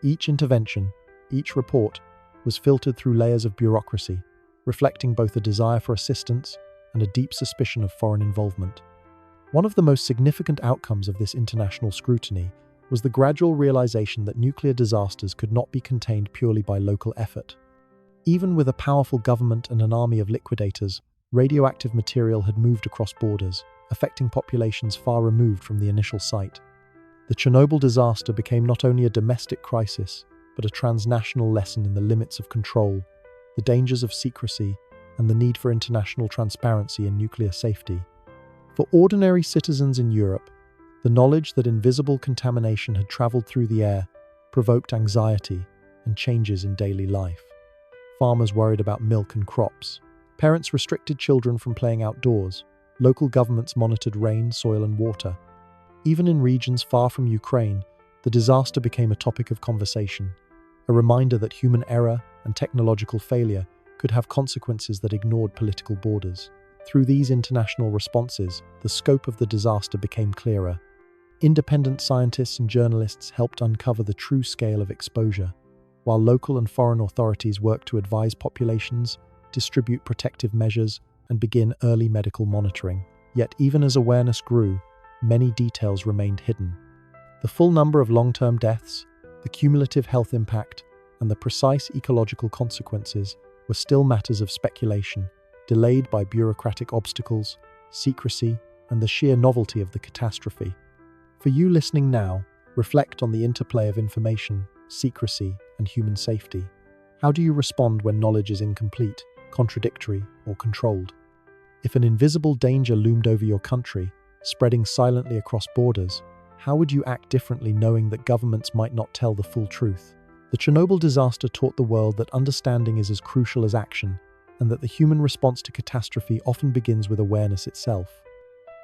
Each intervention, each report, was filtered through layers of bureaucracy, reflecting both a desire for assistance and a deep suspicion of foreign involvement. One of the most significant outcomes of this international scrutiny was the gradual realization that nuclear disasters could not be contained purely by local effort. Even with a powerful government and an army of liquidators, radioactive material had moved across borders, affecting populations far removed from the initial site. The Chernobyl disaster became not only a domestic crisis, but a transnational lesson in the limits of control, the dangers of secrecy, and the need for international transparency in nuclear safety. For ordinary citizens in Europe, the knowledge that invisible contamination had traveled through the air provoked anxiety and changes in daily life. Farmers worried about milk and crops. Parents restricted children from playing outdoors. Local governments monitored rain, soil, and water. Even in regions far from Ukraine, the disaster became a topic of conversation, a reminder that human error and technological failure could have consequences that ignored political borders. Through these international responses, the scope of the disaster became clearer. Independent scientists and journalists helped uncover the true scale of exposure, while local and foreign authorities worked to advise populations, distribute protective measures, and begin early medical monitoring. Yet even as awareness grew, many details remained hidden. The full number of long-term deaths, the cumulative health impact, and the precise ecological consequences were still matters of speculation, delayed by bureaucratic obstacles, secrecy, and the sheer novelty of the catastrophe. For you listening now, reflect on the interplay of information, secrecy, and human safety. How do you respond when knowledge is incomplete, contradictory, or controlled? If an invisible danger loomed over your country, spreading silently across borders, how would you act differently knowing that governments might not tell the full truth? The Chernobyl disaster taught the world that understanding is as crucial as action, and that the human response to catastrophe often begins with awareness itself.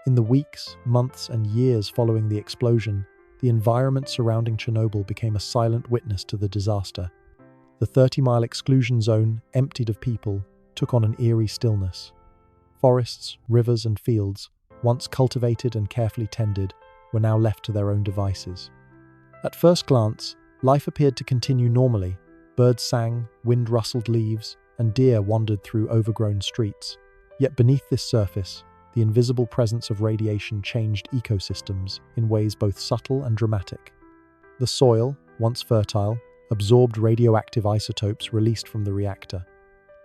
In the weeks, months, and years following the explosion, the environment surrounding Chernobyl became a silent witness to the disaster. The 30-mile exclusion zone, emptied of people, took on an eerie stillness. Forests, rivers, and fields, once cultivated and carefully tended, were now left to their own devices. At first glance, life appeared to continue normally. Birds sang, wind rustled leaves, and deer wandered through overgrown streets. Yet beneath this surface, the invisible presence of radiation changed ecosystems in ways both subtle and dramatic. The soil, once fertile, absorbed radioactive isotopes released from the reactor.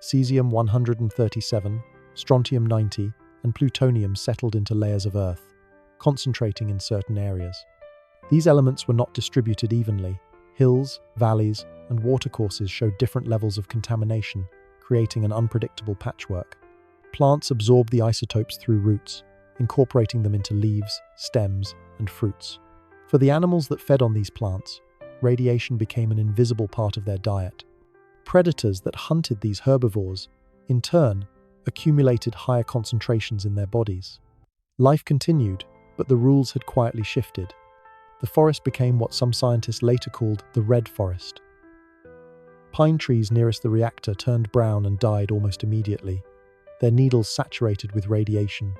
cesium-137, strontium-90, and plutonium settled into layers of Earth, concentrating in certain areas. These elements were not distributed evenly. Hills, valleys, and watercourses showed different levels of contamination, creating an unpredictable patchwork. Plants absorbed the isotopes through roots, incorporating them into leaves, stems, and fruits. For the animals that fed on these plants, radiation became an invisible part of their diet. Predators that hunted these herbivores, in turn, accumulated higher concentrations in their bodies. Life continued, but the rules had quietly shifted. The forest became what some scientists later called the Red Forest. Pine trees nearest the reactor turned brown and died almost immediately, their needles saturated with radiation.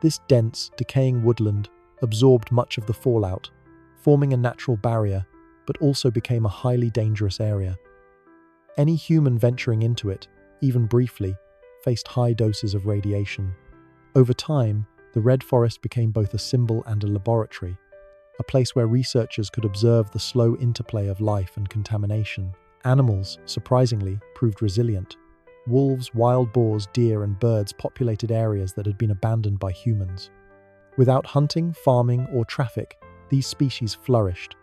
This dense, decaying woodland absorbed much of the fallout, forming a natural barrier, but also became a highly dangerous area. Any human venturing into it, even briefly, faced high doses of radiation. Over time, the Red Forest became both a symbol and a laboratory, a place where researchers could observe the slow interplay of life and contamination. Animals, surprisingly, proved resilient. Wolves, wild boars, deer, and birds populated areas that had been abandoned by humans. Without hunting, farming, or traffic, these species flourished.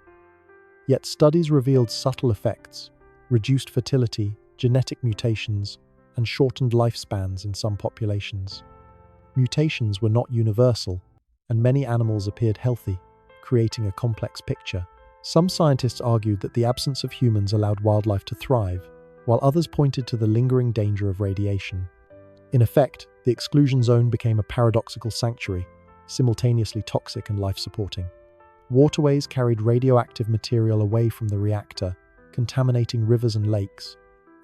Yet studies revealed subtle effects: reduced fertility, genetic mutations, and shortened lifespans in some populations. Mutations were not universal, and many animals appeared healthy, creating a complex picture. Some scientists argued that the absence of humans allowed wildlife to thrive, while others pointed to the lingering danger of radiation. In effect, the exclusion zone became a paradoxical sanctuary, simultaneously toxic and life-supporting. Waterways carried radioactive material away from the reactor, contaminating rivers and lakes.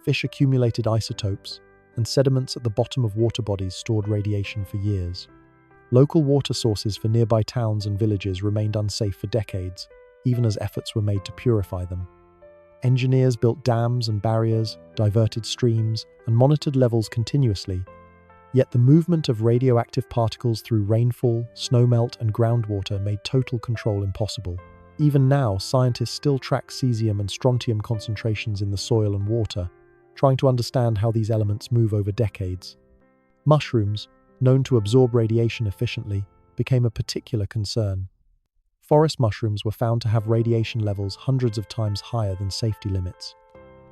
Fish accumulated isotopes, and sediments at the bottom of water bodies stored radiation for years. Local water sources for nearby towns and villages remained unsafe for decades, even as efforts were made to purify them. Engineers built dams and barriers, diverted streams, and monitored levels continuously. Yet the movement of radioactive particles through rainfall, snowmelt, and groundwater made total control impossible. Even now, scientists still track cesium and strontium concentrations in the soil and water, trying to understand how these elements move over decades. Mushrooms, known to absorb radiation efficiently, became a particular concern. Forest mushrooms were found to have radiation levels hundreds of times higher than safety limits.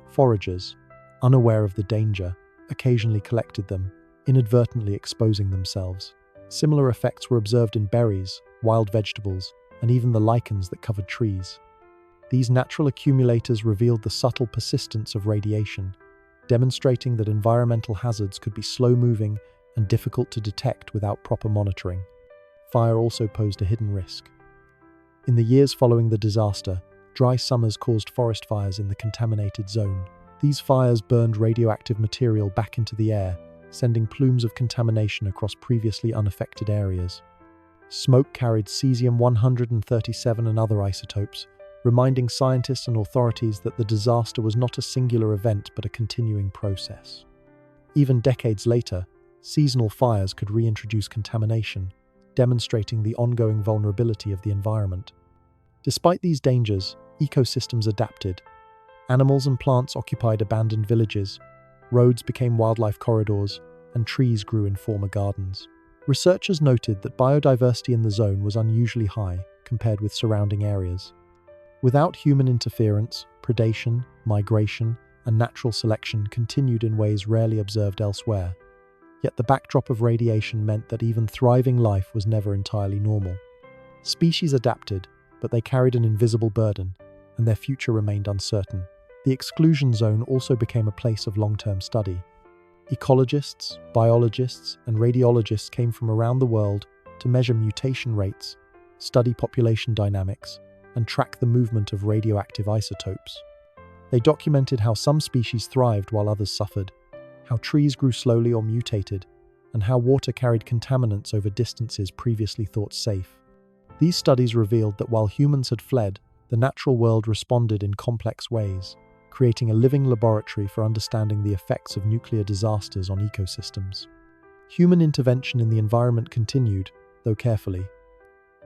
Foragers, unaware of the danger, occasionally collected them, inadvertently exposing themselves. Similar effects were observed in berries, wild vegetables, and even the lichens that covered trees. These natural accumulators revealed the subtle persistence of radiation, demonstrating that environmental hazards could be slow-moving and difficult to detect without proper monitoring. Fire also posed a hidden risk. In the years following the disaster, dry summers caused forest fires in the contaminated zone. These fires burned radioactive material back into the air, sending plumes of contamination across previously unaffected areas. Smoke carried cesium-137 and other isotopes, reminding scientists and authorities that the disaster was not a singular event but a continuing process. Even decades later, seasonal fires could reintroduce contamination, demonstrating the ongoing vulnerability of the environment. Despite these dangers, ecosystems adapted. Animals and plants occupied abandoned villages, roads became wildlife corridors, and trees grew in former gardens. Researchers noted that biodiversity in the zone was unusually high compared with surrounding areas. Without human interference, predation, migration, and natural selection continued in ways rarely observed elsewhere. Yet the backdrop of radiation meant that even thriving life was never entirely normal. Species adapted, but they carried an invisible burden, and their future remained uncertain. The exclusion zone also became a place of long-term study. Ecologists, biologists, and radiologists came from around the world to measure mutation rates, study population dynamics, and track the movement of radioactive isotopes. They documented how some species thrived while others suffered, how trees grew slowly or mutated, and how water carried contaminants over distances previously thought safe. These studies revealed that while humans had fled, the natural world responded in complex ways, creating a living laboratory for understanding the effects of nuclear disasters on ecosystems. Human intervention in the environment continued, though carefully.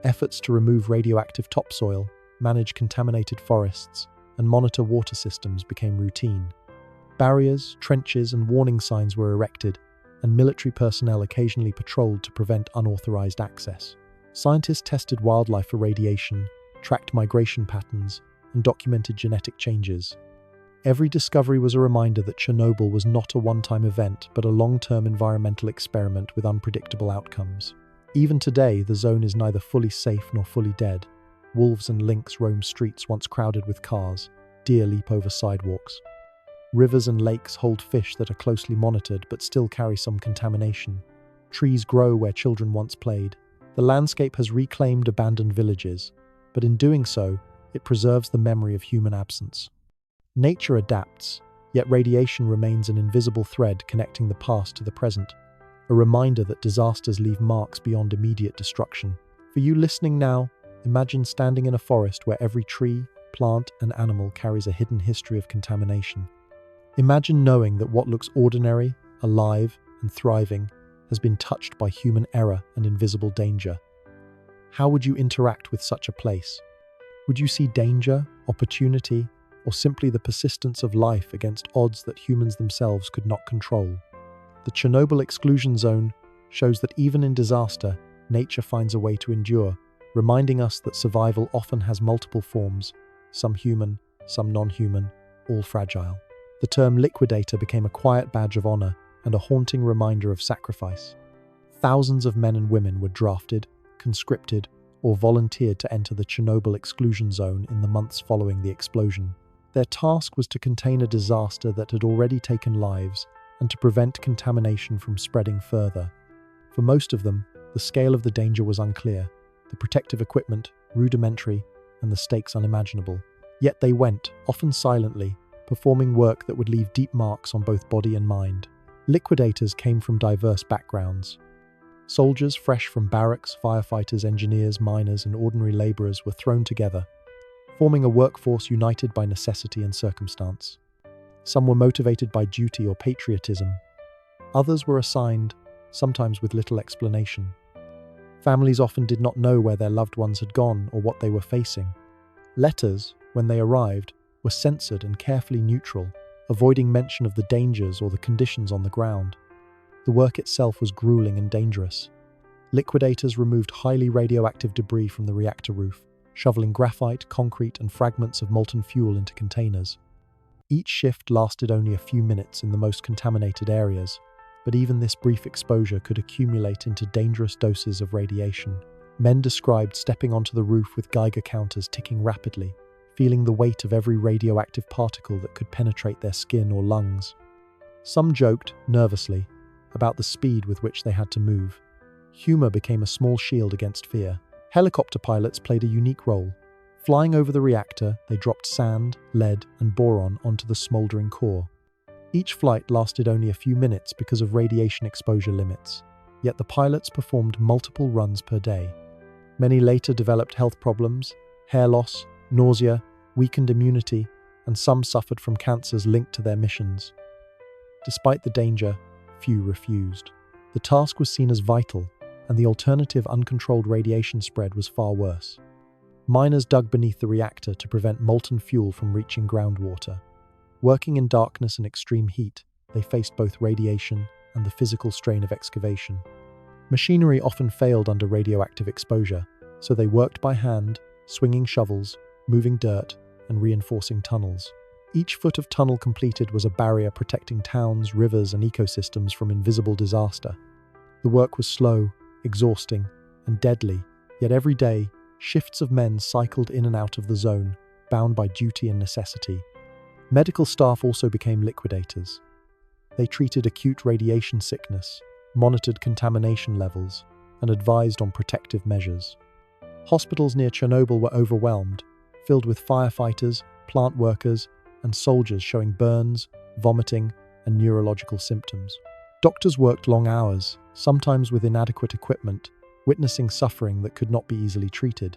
Efforts to remove radioactive topsoil, manage contaminated forests, and monitor water systems became routine. Barriers, trenches, and warning signs were erected, and military personnel occasionally patrolled to prevent unauthorized access. Scientists tested wildlife for radiation, tracked migration patterns, and documented genetic changes. Every discovery was a reminder that Chernobyl was not a one-time event, but a long-term environmental experiment with unpredictable outcomes. Even today, the zone is neither fully safe nor fully dead. Wolves and lynx roam streets once crowded with cars. Deer leap over sidewalks. Rivers and lakes hold fish that are closely monitored but still carry some contamination. Trees grow where children once played. The landscape has reclaimed abandoned villages, but in doing so, it preserves the memory of human absence. Nature adapts, yet radiation remains an invisible thread connecting the past to the present, a reminder that disasters leave marks beyond immediate destruction. For you listening now, imagine standing in a forest where every tree, plant, and animal carries a hidden history of contamination. Imagine knowing that what looks ordinary, alive, and thriving has been touched by human error and invisible danger. How would you interact with such a place? Would you see danger, opportunity, or simply the persistence of life against odds that humans themselves could not control? The Chernobyl Exclusion Zone shows that even in disaster, nature finds a way to endure, reminding us that survival often has multiple forms, some human, some non-human, all fragile. The term liquidator became a quiet badge of honor and a haunting reminder of sacrifice. Thousands of men and women were drafted, conscripted, or volunteered to enter the Chernobyl Exclusion Zone in the months following the explosion. Their task was to contain a disaster that had already taken lives and to prevent contamination from spreading further. For most of them, the scale of the danger was unclear, the protective equipment rudimentary, and the stakes unimaginable. Yet they went, often silently, performing work that would leave deep marks on both body and mind. Liquidators came from diverse backgrounds. Soldiers fresh from barracks, firefighters, engineers, miners, and ordinary laborers were thrown together, forming a workforce united by necessity and circumstance. Some were motivated by duty or patriotism. Others were assigned, sometimes with little explanation. Families often did not know where their loved ones had gone or what they were facing. Letters, when they arrived, were censored and carefully neutral, avoiding mention of the dangers or the conditions on the ground. The work itself was grueling and dangerous. Liquidators removed highly radioactive debris from the reactor roof, shoveling graphite, concrete, and fragments of molten fuel into containers. Each shift lasted only a few minutes in the most contaminated areas, but even this brief exposure could accumulate into dangerous doses of radiation. Men described stepping onto the roof with Geiger counters ticking rapidly, feeling the weight of every radioactive particle that could penetrate their skin or lungs. Some joked, nervously, about the speed with which they had to move. Humor became a small shield against fear. Helicopter pilots played a unique role. Flying over the reactor, they dropped sand, lead, and boron onto the smoldering core. Each flight lasted only a few minutes because of radiation exposure limits, yet the pilots performed multiple runs per day. Many later developed health problems, hair loss, nausea, weakened immunity, and some suffered from cancers linked to their missions. Despite the danger, few refused. The task was seen as vital, and the alternative uncontrolled radiation spread was far worse. Miners dug beneath the reactor to prevent molten fuel from reaching groundwater. Working in darkness and extreme heat, they faced both radiation and the physical strain of excavation. Machinery often failed under radioactive exposure, so they worked by hand, swinging shovels, moving dirt, and reinforcing tunnels. Each foot of tunnel completed was a barrier protecting towns, rivers, and ecosystems from invisible disaster. The work was slow, exhausting, and deadly, yet every day, shifts of men cycled in and out of the zone, bound by duty and necessity. Medical staff also became liquidators. They treated acute radiation sickness, monitored contamination levels, and advised on protective measures. Hospitals near Chernobyl were overwhelmed, filled with firefighters, plant workers, and soldiers showing burns, vomiting, and neurological symptoms. Doctors worked long hours, sometimes with inadequate equipment, witnessing suffering that could not be easily treated.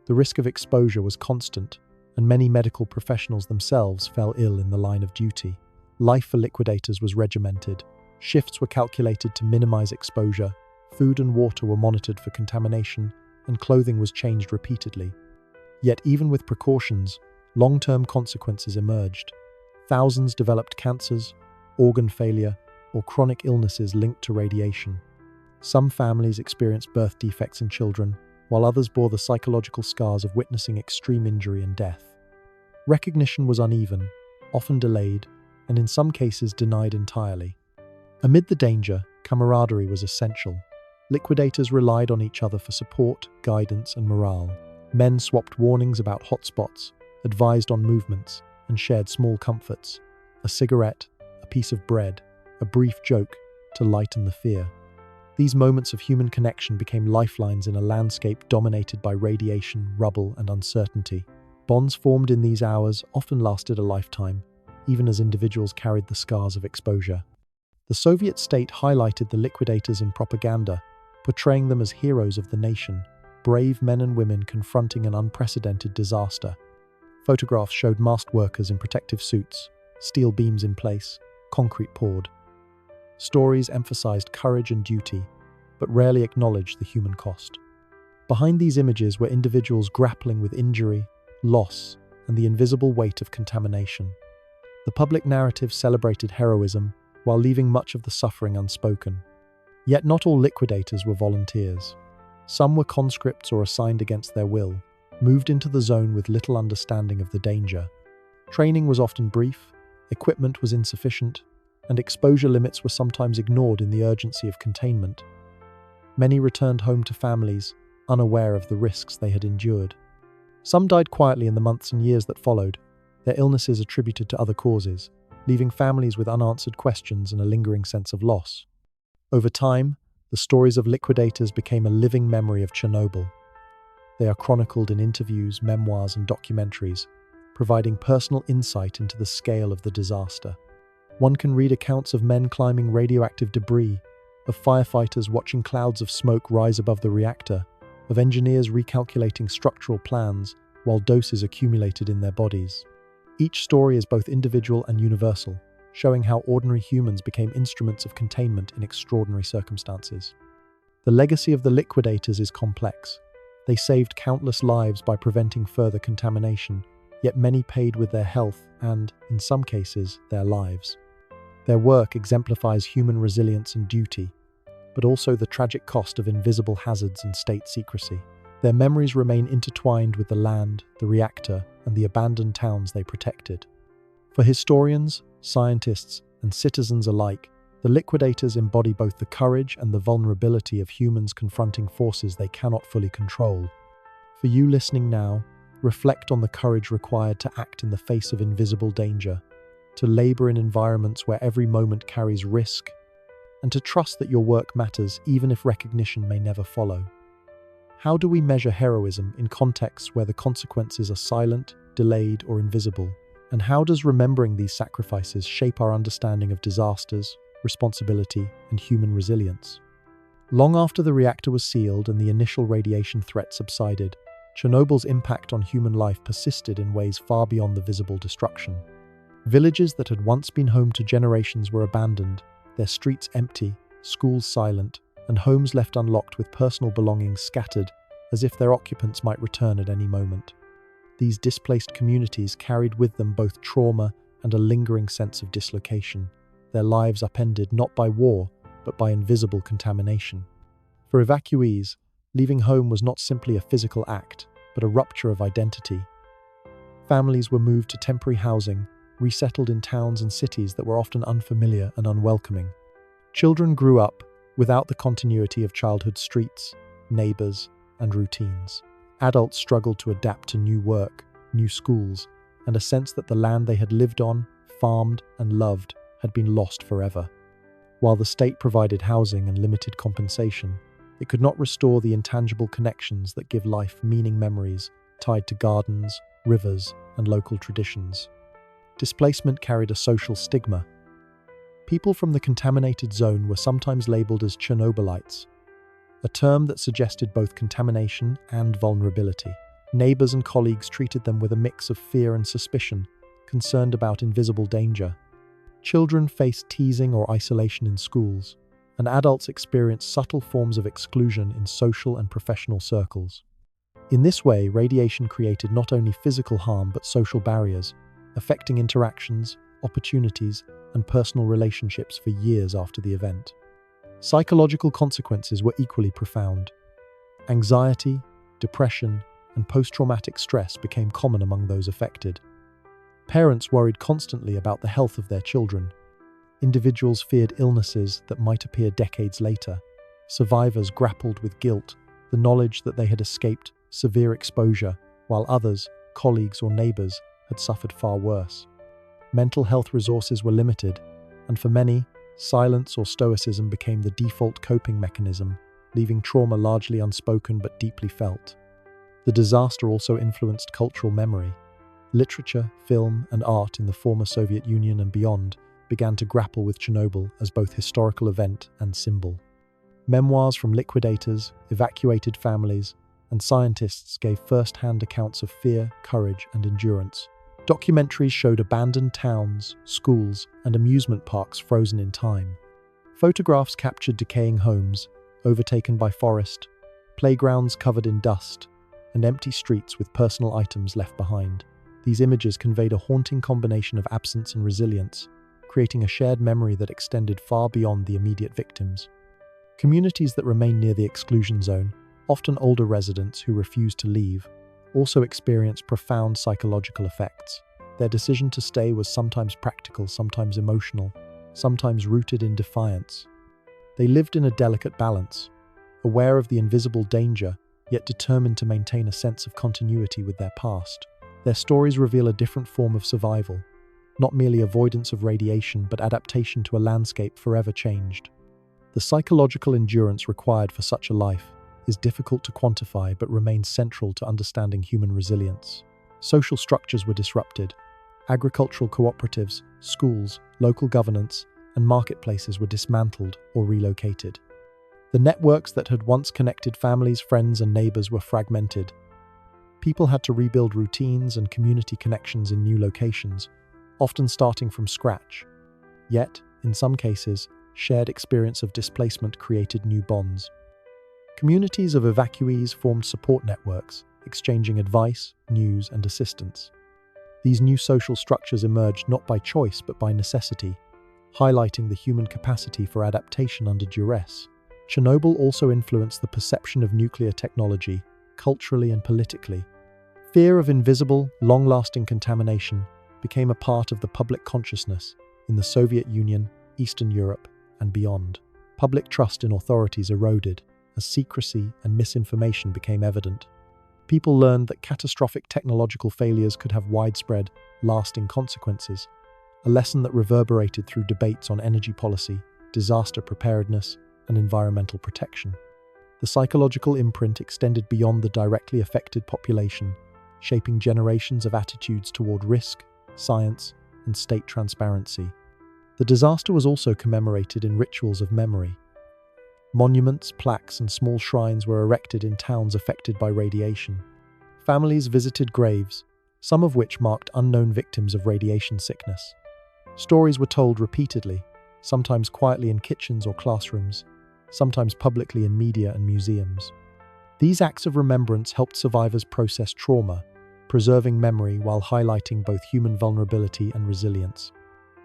The risk of exposure was constant, and many medical professionals themselves fell ill in the line of duty. Life for liquidators was regimented. Shifts were calculated to minimize exposure, food and water were monitored for contamination, and clothing was changed repeatedly. Yet even with precautions, long-term consequences emerged. Thousands developed cancers, organ failure, or chronic illnesses linked to radiation. Some families experienced birth defects in children, while others bore the psychological scars of witnessing extreme injury and death. Recognition was uneven, often delayed, and in some cases denied entirely. Amid the danger, camaraderie was essential. Liquidators relied on each other for support, guidance, and morale. Men swapped warnings about hotspots, advised on movements, and shared small comforts: a cigarette, a piece of bread, a brief joke to lighten the fear. These moments of human connection became lifelines in a landscape dominated by radiation, rubble, and uncertainty. Bonds formed in these hours often lasted a lifetime, even as individuals carried the scars of exposure. The Soviet state highlighted the liquidators in propaganda, portraying them as heroes of the nation, brave men and women confronting an unprecedented disaster. Photographs showed masked workers in protective suits, steel beams in place, concrete poured. Stories emphasized courage and duty, but rarely acknowledged the human cost. Behind these images were individuals grappling with injury, loss, and the invisible weight of contamination. The public narrative celebrated heroism while leaving much of the suffering unspoken. Yet not all liquidators were volunteers. Some were conscripts or assigned against their will, moved into the zone with little understanding of the danger. Training was often brief, equipment was insufficient, and exposure limits were sometimes ignored in the urgency of containment. Many returned home to families, unaware of the risks they had endured. Some died quietly in the months and years that followed, their illnesses attributed to other causes, leaving families with unanswered questions and a lingering sense of loss. Over time, the stories of liquidators became a living memory of Chernobyl. They are chronicled in interviews, memoirs, and documentaries, providing personal insight into the scale of the disaster. One can read accounts of men climbing radioactive debris, of firefighters watching clouds of smoke rise above the reactor, of engineers recalculating structural plans while doses accumulated in their bodies. Each story is both individual and universal, showing how ordinary humans became instruments of containment in extraordinary circumstances. The legacy of the liquidators is complex. They saved countless lives by preventing further contamination, yet many paid with their health and, in some cases, their lives. Their work exemplifies human resilience and duty, but also the tragic cost of invisible hazards and state secrecy. Their memories remain intertwined with the land, the reactor, and the abandoned towns they protected. For historians, scientists, and citizens alike, the liquidators embody both the courage and the vulnerability of humans confronting forces they cannot fully control. For you listening now, reflect on the courage required to act in the face of invisible danger, to labor in environments where every moment carries risk, and to trust that your work matters even if recognition may never follow. How do we measure heroism in contexts where the consequences are silent, delayed, or invisible? And how does remembering these sacrifices shape our understanding of disasters, responsibility, and human resilience? Long after the reactor was sealed and the initial radiation threat subsided, Chernobyl's impact on human life persisted in ways far beyond the visible destruction. Villages that had once been home to generations were abandoned, their streets empty, schools silent, and homes left unlocked with personal belongings scattered, as if their occupants might return at any moment. These displaced communities carried with them both trauma and a lingering sense of dislocation, their lives upended not by war, but by invisible contamination. For evacuees, leaving home was not simply a physical act, but a rupture of identity. Families were moved to temporary housing, resettled in towns and cities that were often unfamiliar and unwelcoming. Children grew up without the continuity of childhood streets, neighbors, and routines. Adults struggled to adapt to new work, new schools, and a sense that the land they had lived on, farmed, and loved had been lost forever. While the state provided housing and limited compensation, it could not restore the intangible connections that give life meaning memories tied to gardens, rivers, and local traditions. Displacement carried a social stigma. People from the contaminated zone were sometimes labeled as Chernobylites, a term that suggested both contamination and vulnerability. Neighbors and colleagues treated them with a mix of fear and suspicion, concerned about invisible danger. Children faced teasing or isolation in schools, and adults experienced subtle forms of exclusion in social and professional circles. In this way, radiation created not only physical harm but social barriers, affecting interactions, opportunities, and personal relationships for years after the event. Psychological consequences were equally profound. Anxiety, depression, and post-traumatic stress became common among those affected. Parents worried constantly about the health of their children. Individuals feared illnesses that might appear decades later. Survivors grappled with guilt, the knowledge that they had escaped severe exposure, while others, colleagues or neighbors, had suffered far worse. Mental health resources were limited, and for many, silence or stoicism became the default coping mechanism, leaving trauma largely unspoken but deeply felt. The disaster also influenced cultural memory. Literature, film, and art in the former Soviet Union and beyond began to grapple with Chernobyl as both historical event and symbol. Memoirs from liquidators, evacuated families, and scientists gave first-hand accounts of fear, courage, and endurance. Documentaries showed abandoned towns, schools, and amusement parks frozen in time. Photographs captured decaying homes, overtaken by forest, playgrounds covered in dust, and empty streets with personal items left behind. These images conveyed a haunting combination of absence and resilience, creating a shared memory that extended far beyond the immediate victims. Communities that remained near the exclusion zone, often older residents who refused to leave, also experienced profound psychological effects. Their decision to stay was sometimes practical, sometimes emotional, sometimes rooted in defiance. They lived in a delicate balance, aware of the invisible danger, yet determined to maintain a sense of continuity with their past. Their stories reveal a different form of survival, not merely avoidance of radiation, but adaptation to a landscape forever changed. The psychological endurance required for such a life is difficult to quantify but remains central to understanding human resilience. Social structures were disrupted. Agricultural cooperatives, schools, local governance, and marketplaces were dismantled or relocated. The networks that had once connected families, friends, and neighbors were fragmented. People had to rebuild routines and community connections in new locations, often starting from scratch. Yet, in some cases, shared experience of displacement created new bonds. Communities of evacuees formed support networks, exchanging advice, news, and assistance. These new social structures emerged not by choice but by necessity, highlighting the human capacity for adaptation under duress. Chernobyl also influenced the perception of nuclear technology, culturally and politically. Fear of invisible, long-lasting contamination became a part of the public consciousness in the Soviet Union, Eastern Europe, and beyond. Public trust in authorities eroded as secrecy and misinformation became evident. People learned that catastrophic technological failures could have widespread, lasting consequences, a lesson that reverberated through debates on energy policy, disaster preparedness, and environmental protection. The psychological imprint extended beyond the directly affected population, shaping generations of attitudes toward risk, science, and state transparency. The disaster was also commemorated in rituals of memory. Monuments, plaques, and small shrines were erected in towns affected by radiation. Families visited graves, some of which marked unknown victims of radiation sickness. Stories were told repeatedly, sometimes quietly in kitchens or classrooms, sometimes publicly in media and museums. These acts of remembrance helped survivors process trauma, preserving memory while highlighting both human vulnerability and resilience.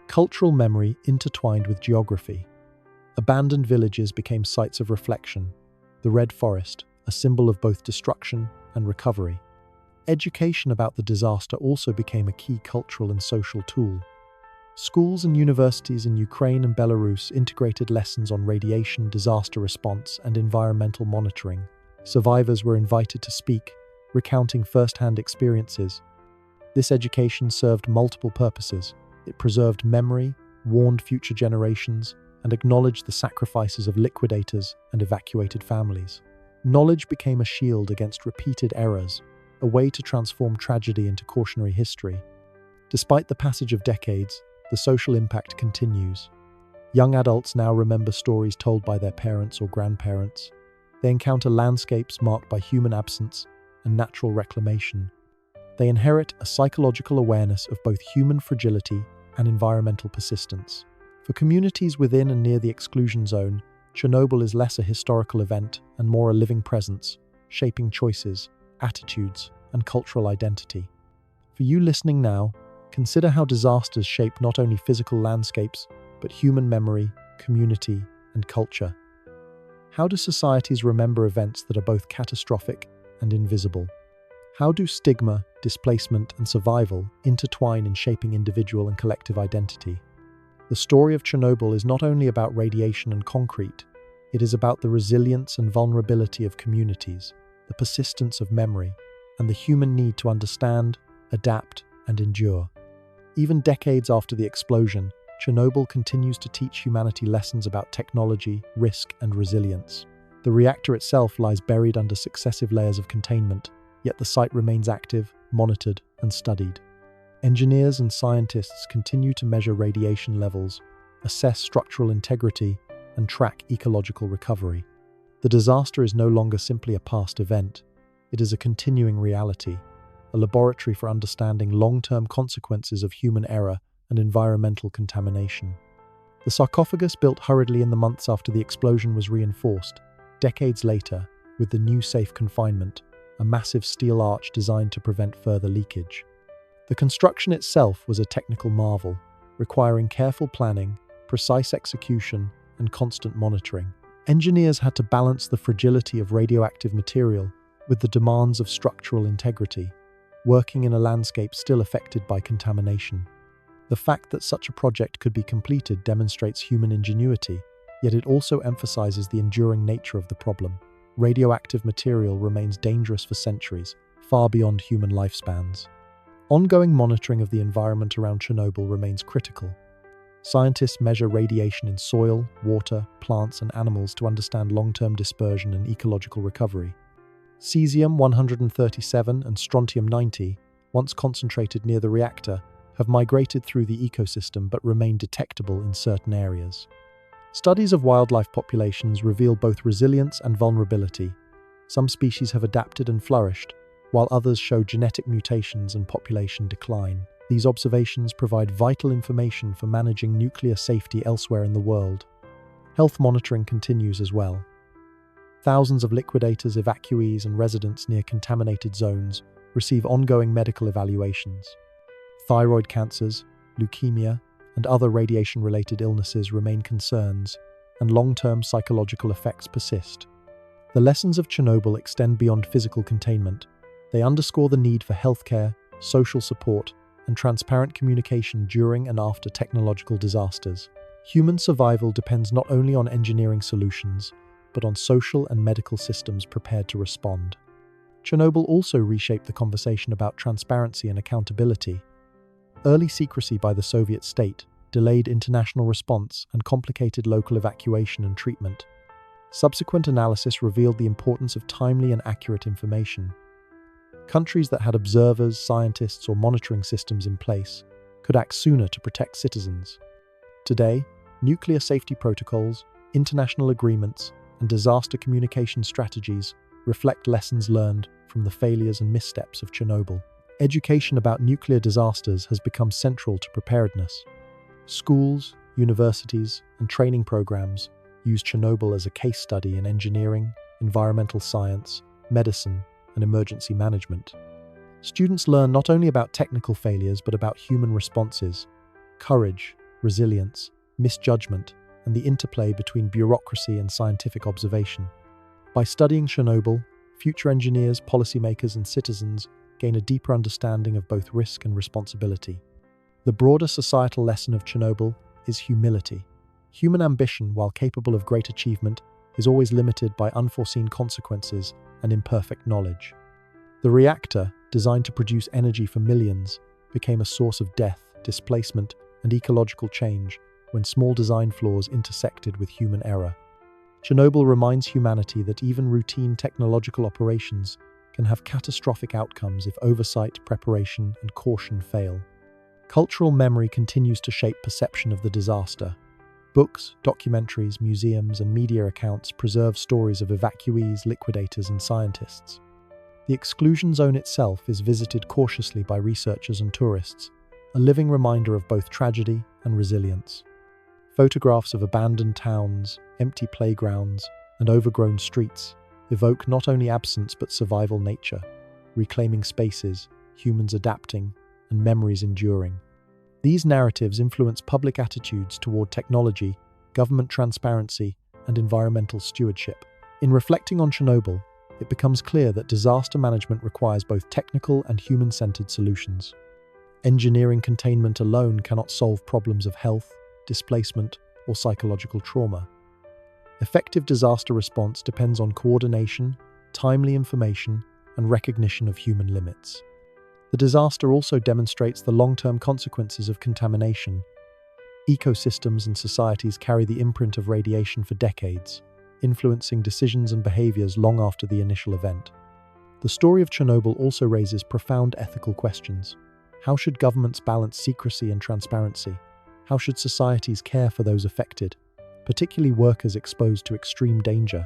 Cultural memory intertwined with geography. Abandoned villages became sites of reflection, the Red Forest, a symbol of both destruction and recovery. Education about the disaster also became a key cultural and social tool. Schools and universities in Ukraine and Belarus integrated lessons on radiation, disaster response, and environmental monitoring. Survivors were invited to speak, recounting first-hand experiences. This education served multiple purposes. It preserved memory, warned future generations, and acknowledged the sacrifices of liquidators and evacuated families. Knowledge became a shield against repeated errors, a way to transform tragedy into cautionary history. Despite the passage of decades, the social impact continues. Young adults now remember stories told by their parents or grandparents. They encounter landscapes marked by human absence and natural reclamation. They inherit a psychological awareness of both human fragility and environmental persistence. For communities within and near the exclusion zone, Chernobyl is less a historical event and more a living presence, shaping choices, attitudes, and cultural identity. For you listening now, Consider how disasters shape not only physical landscapes, but human memory, community, and culture. How do societies remember events that are both catastrophic and invisible? How do stigma, displacement, and survival intertwine in shaping individual and collective identity? The story of Chernobyl is not only about radiation and concrete, it is about the resilience and vulnerability of communities, the persistence of memory, and the human need to understand, adapt, and endure. Even decades after the explosion, Chernobyl continues to teach humanity lessons about technology, risk, and resilience. The reactor itself lies buried under successive layers of containment, yet the site remains active, monitored, and studied. Engineers and scientists continue to measure radiation levels, assess structural integrity, and track ecological recovery. The disaster is no longer simply a past event. It is a continuing reality, a laboratory for understanding long-term consequences of human error and environmental contamination. The sarcophagus built hurriedly in the months after the explosion was reinforced, decades later, with the new safe confinement, a massive steel arch designed to prevent further leakage. The construction itself was a technical marvel, requiring careful planning, precise execution, and constant monitoring. Engineers had to balance the fragility of radioactive material with the demands of structural integrity, working in a landscape still affected by contamination. The fact that such a project could be completed demonstrates human ingenuity, yet it also emphasizes the enduring nature of the problem. Radioactive material remains dangerous for centuries, far beyond human lifespans. Ongoing monitoring of the environment around Chernobyl remains critical. Scientists measure radiation in soil, water, plants, and animals to understand long-term dispersion and ecological recovery. Cesium-137 and strontium-90, once concentrated near the reactor, have migrated through the ecosystem but remain detectable in certain areas. Studies of wildlife populations reveal both resilience and vulnerability. Some species have adapted and flourished, while others show genetic mutations and population decline. These observations provide vital information for managing nuclear safety elsewhere in the world. Health monitoring continues as well. Thousands of liquidators, evacuees, and residents near contaminated zones receive ongoing medical evaluations. Thyroid cancers, leukemia, and other radiation-related illnesses remain concerns, and long-term psychological effects persist. The lessons of Chernobyl extend beyond physical containment. They underscore the need for healthcare, social support, and transparent communication during and after technological disasters. Human survival depends not only on engineering solutions, but on social and medical systems prepared to respond. Chernobyl also reshaped the conversation about transparency and accountability. Early secrecy by the Soviet state delayed international response and complicated local evacuation and treatment. Subsequent analysis revealed the importance of timely and accurate information. Countries that had observers, scientists, or monitoring systems in place could act sooner to protect citizens. Today, nuclear safety protocols, international agreements, and disaster communication strategies reflect lessons learned from the failures and missteps of Chernobyl. Education about nuclear disasters has become central to preparedness. Schools, universities, and training programs use Chernobyl as a case study in engineering, environmental science, medicine, and emergency management. Students learn not only about technical failures but about human responses, courage, resilience, misjudgment, and the interplay between bureaucracy and scientific observation. By studying Chernobyl, future engineers, policymakers, and citizens gain a deeper understanding of both risk and responsibility. The broader societal lesson of Chernobyl is humility. Human ambition, while capable of great achievement, is always limited by unforeseen consequences and imperfect knowledge. The reactor, designed to produce energy for millions, became a source of death, displacement, and ecological change when small design flaws intersected with human error. Chernobyl reminds humanity that even routine technological operations can have catastrophic outcomes if oversight, preparation, and caution fail. Cultural memory continues to shape perception of the disaster. Books, documentaries, museums, and media accounts preserve stories of evacuees, liquidators, and scientists. The exclusion zone itself is visited cautiously by researchers and tourists, a living reminder of both tragedy and resilience. Photographs of abandoned towns, empty playgrounds, and overgrown streets evoke not only absence but survival nature, reclaiming spaces, humans adapting, and memories enduring. These narratives influence public attitudes toward technology, government transparency, and environmental stewardship. In reflecting on Chernobyl, it becomes clear that disaster management requires both technical and human-centered solutions. Engineering containment alone cannot solve problems of health, displacement, or psychological trauma. Effective disaster response depends on coordination, timely information, and recognition of human limits. The disaster also demonstrates the long-term consequences of contamination. Ecosystems and societies carry the imprint of radiation for decades, influencing decisions and behaviors long after the initial event. The story of Chernobyl also raises profound ethical questions. How should governments balance secrecy and transparency? How should societies care for those affected, particularly workers exposed to extreme danger?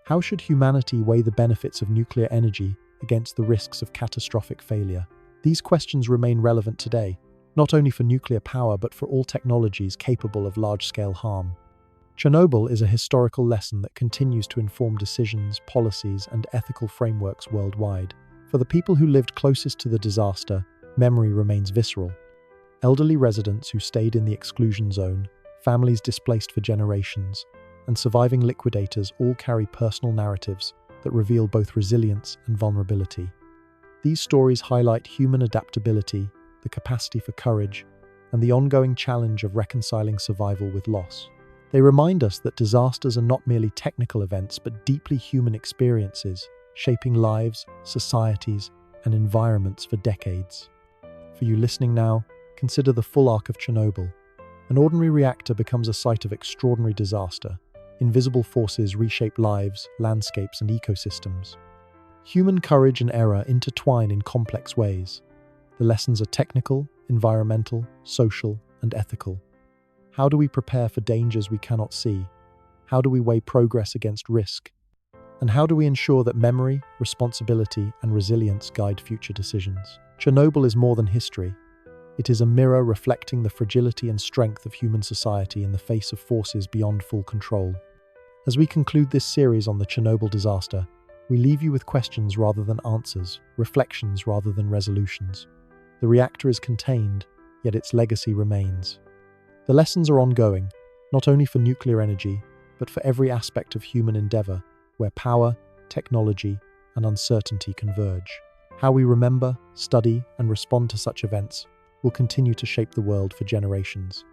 How should humanity weigh the benefits of nuclear energy against the risks of catastrophic failure? These questions remain relevant today, not only for nuclear power but for all technologies capable of large-scale harm. Chernobyl is a historical lesson that continues to inform decisions, policies, and ethical frameworks worldwide. For the people who lived closest to the disaster, memory remains visceral. Elderly residents who stayed in the exclusion zone, families displaced for generations, and surviving liquidators all carry personal narratives that reveal both resilience and vulnerability. These stories highlight human adaptability, the capacity for courage, and the ongoing challenge of reconciling survival with loss. They remind us that disasters are not merely technical events but deeply human experiences, shaping lives, societies, and environments for decades. For you listening now, consider the full arc of Chernobyl. An ordinary reactor becomes a site of extraordinary disaster. Invisible forces reshape lives, landscapes, and ecosystems. Human courage and error intertwine in complex ways. The lessons are technical, environmental, social, and ethical. How do we prepare for dangers we cannot see? How do we weigh progress against risk? And how do we ensure that memory, responsibility, and resilience guide future decisions? Chernobyl is more than history. It is a mirror reflecting the fragility and strength of human society in the face of forces beyond full control. As we conclude this series on the Chernobyl disaster, we leave you with questions rather than answers, reflections rather than resolutions. The reactor is contained, yet its legacy remains. The lessons are ongoing, not only for nuclear energy, but for every aspect of human endeavor, where power, technology, and uncertainty converge. How we remember, study, and respond to such events will continue to shape the world for generations.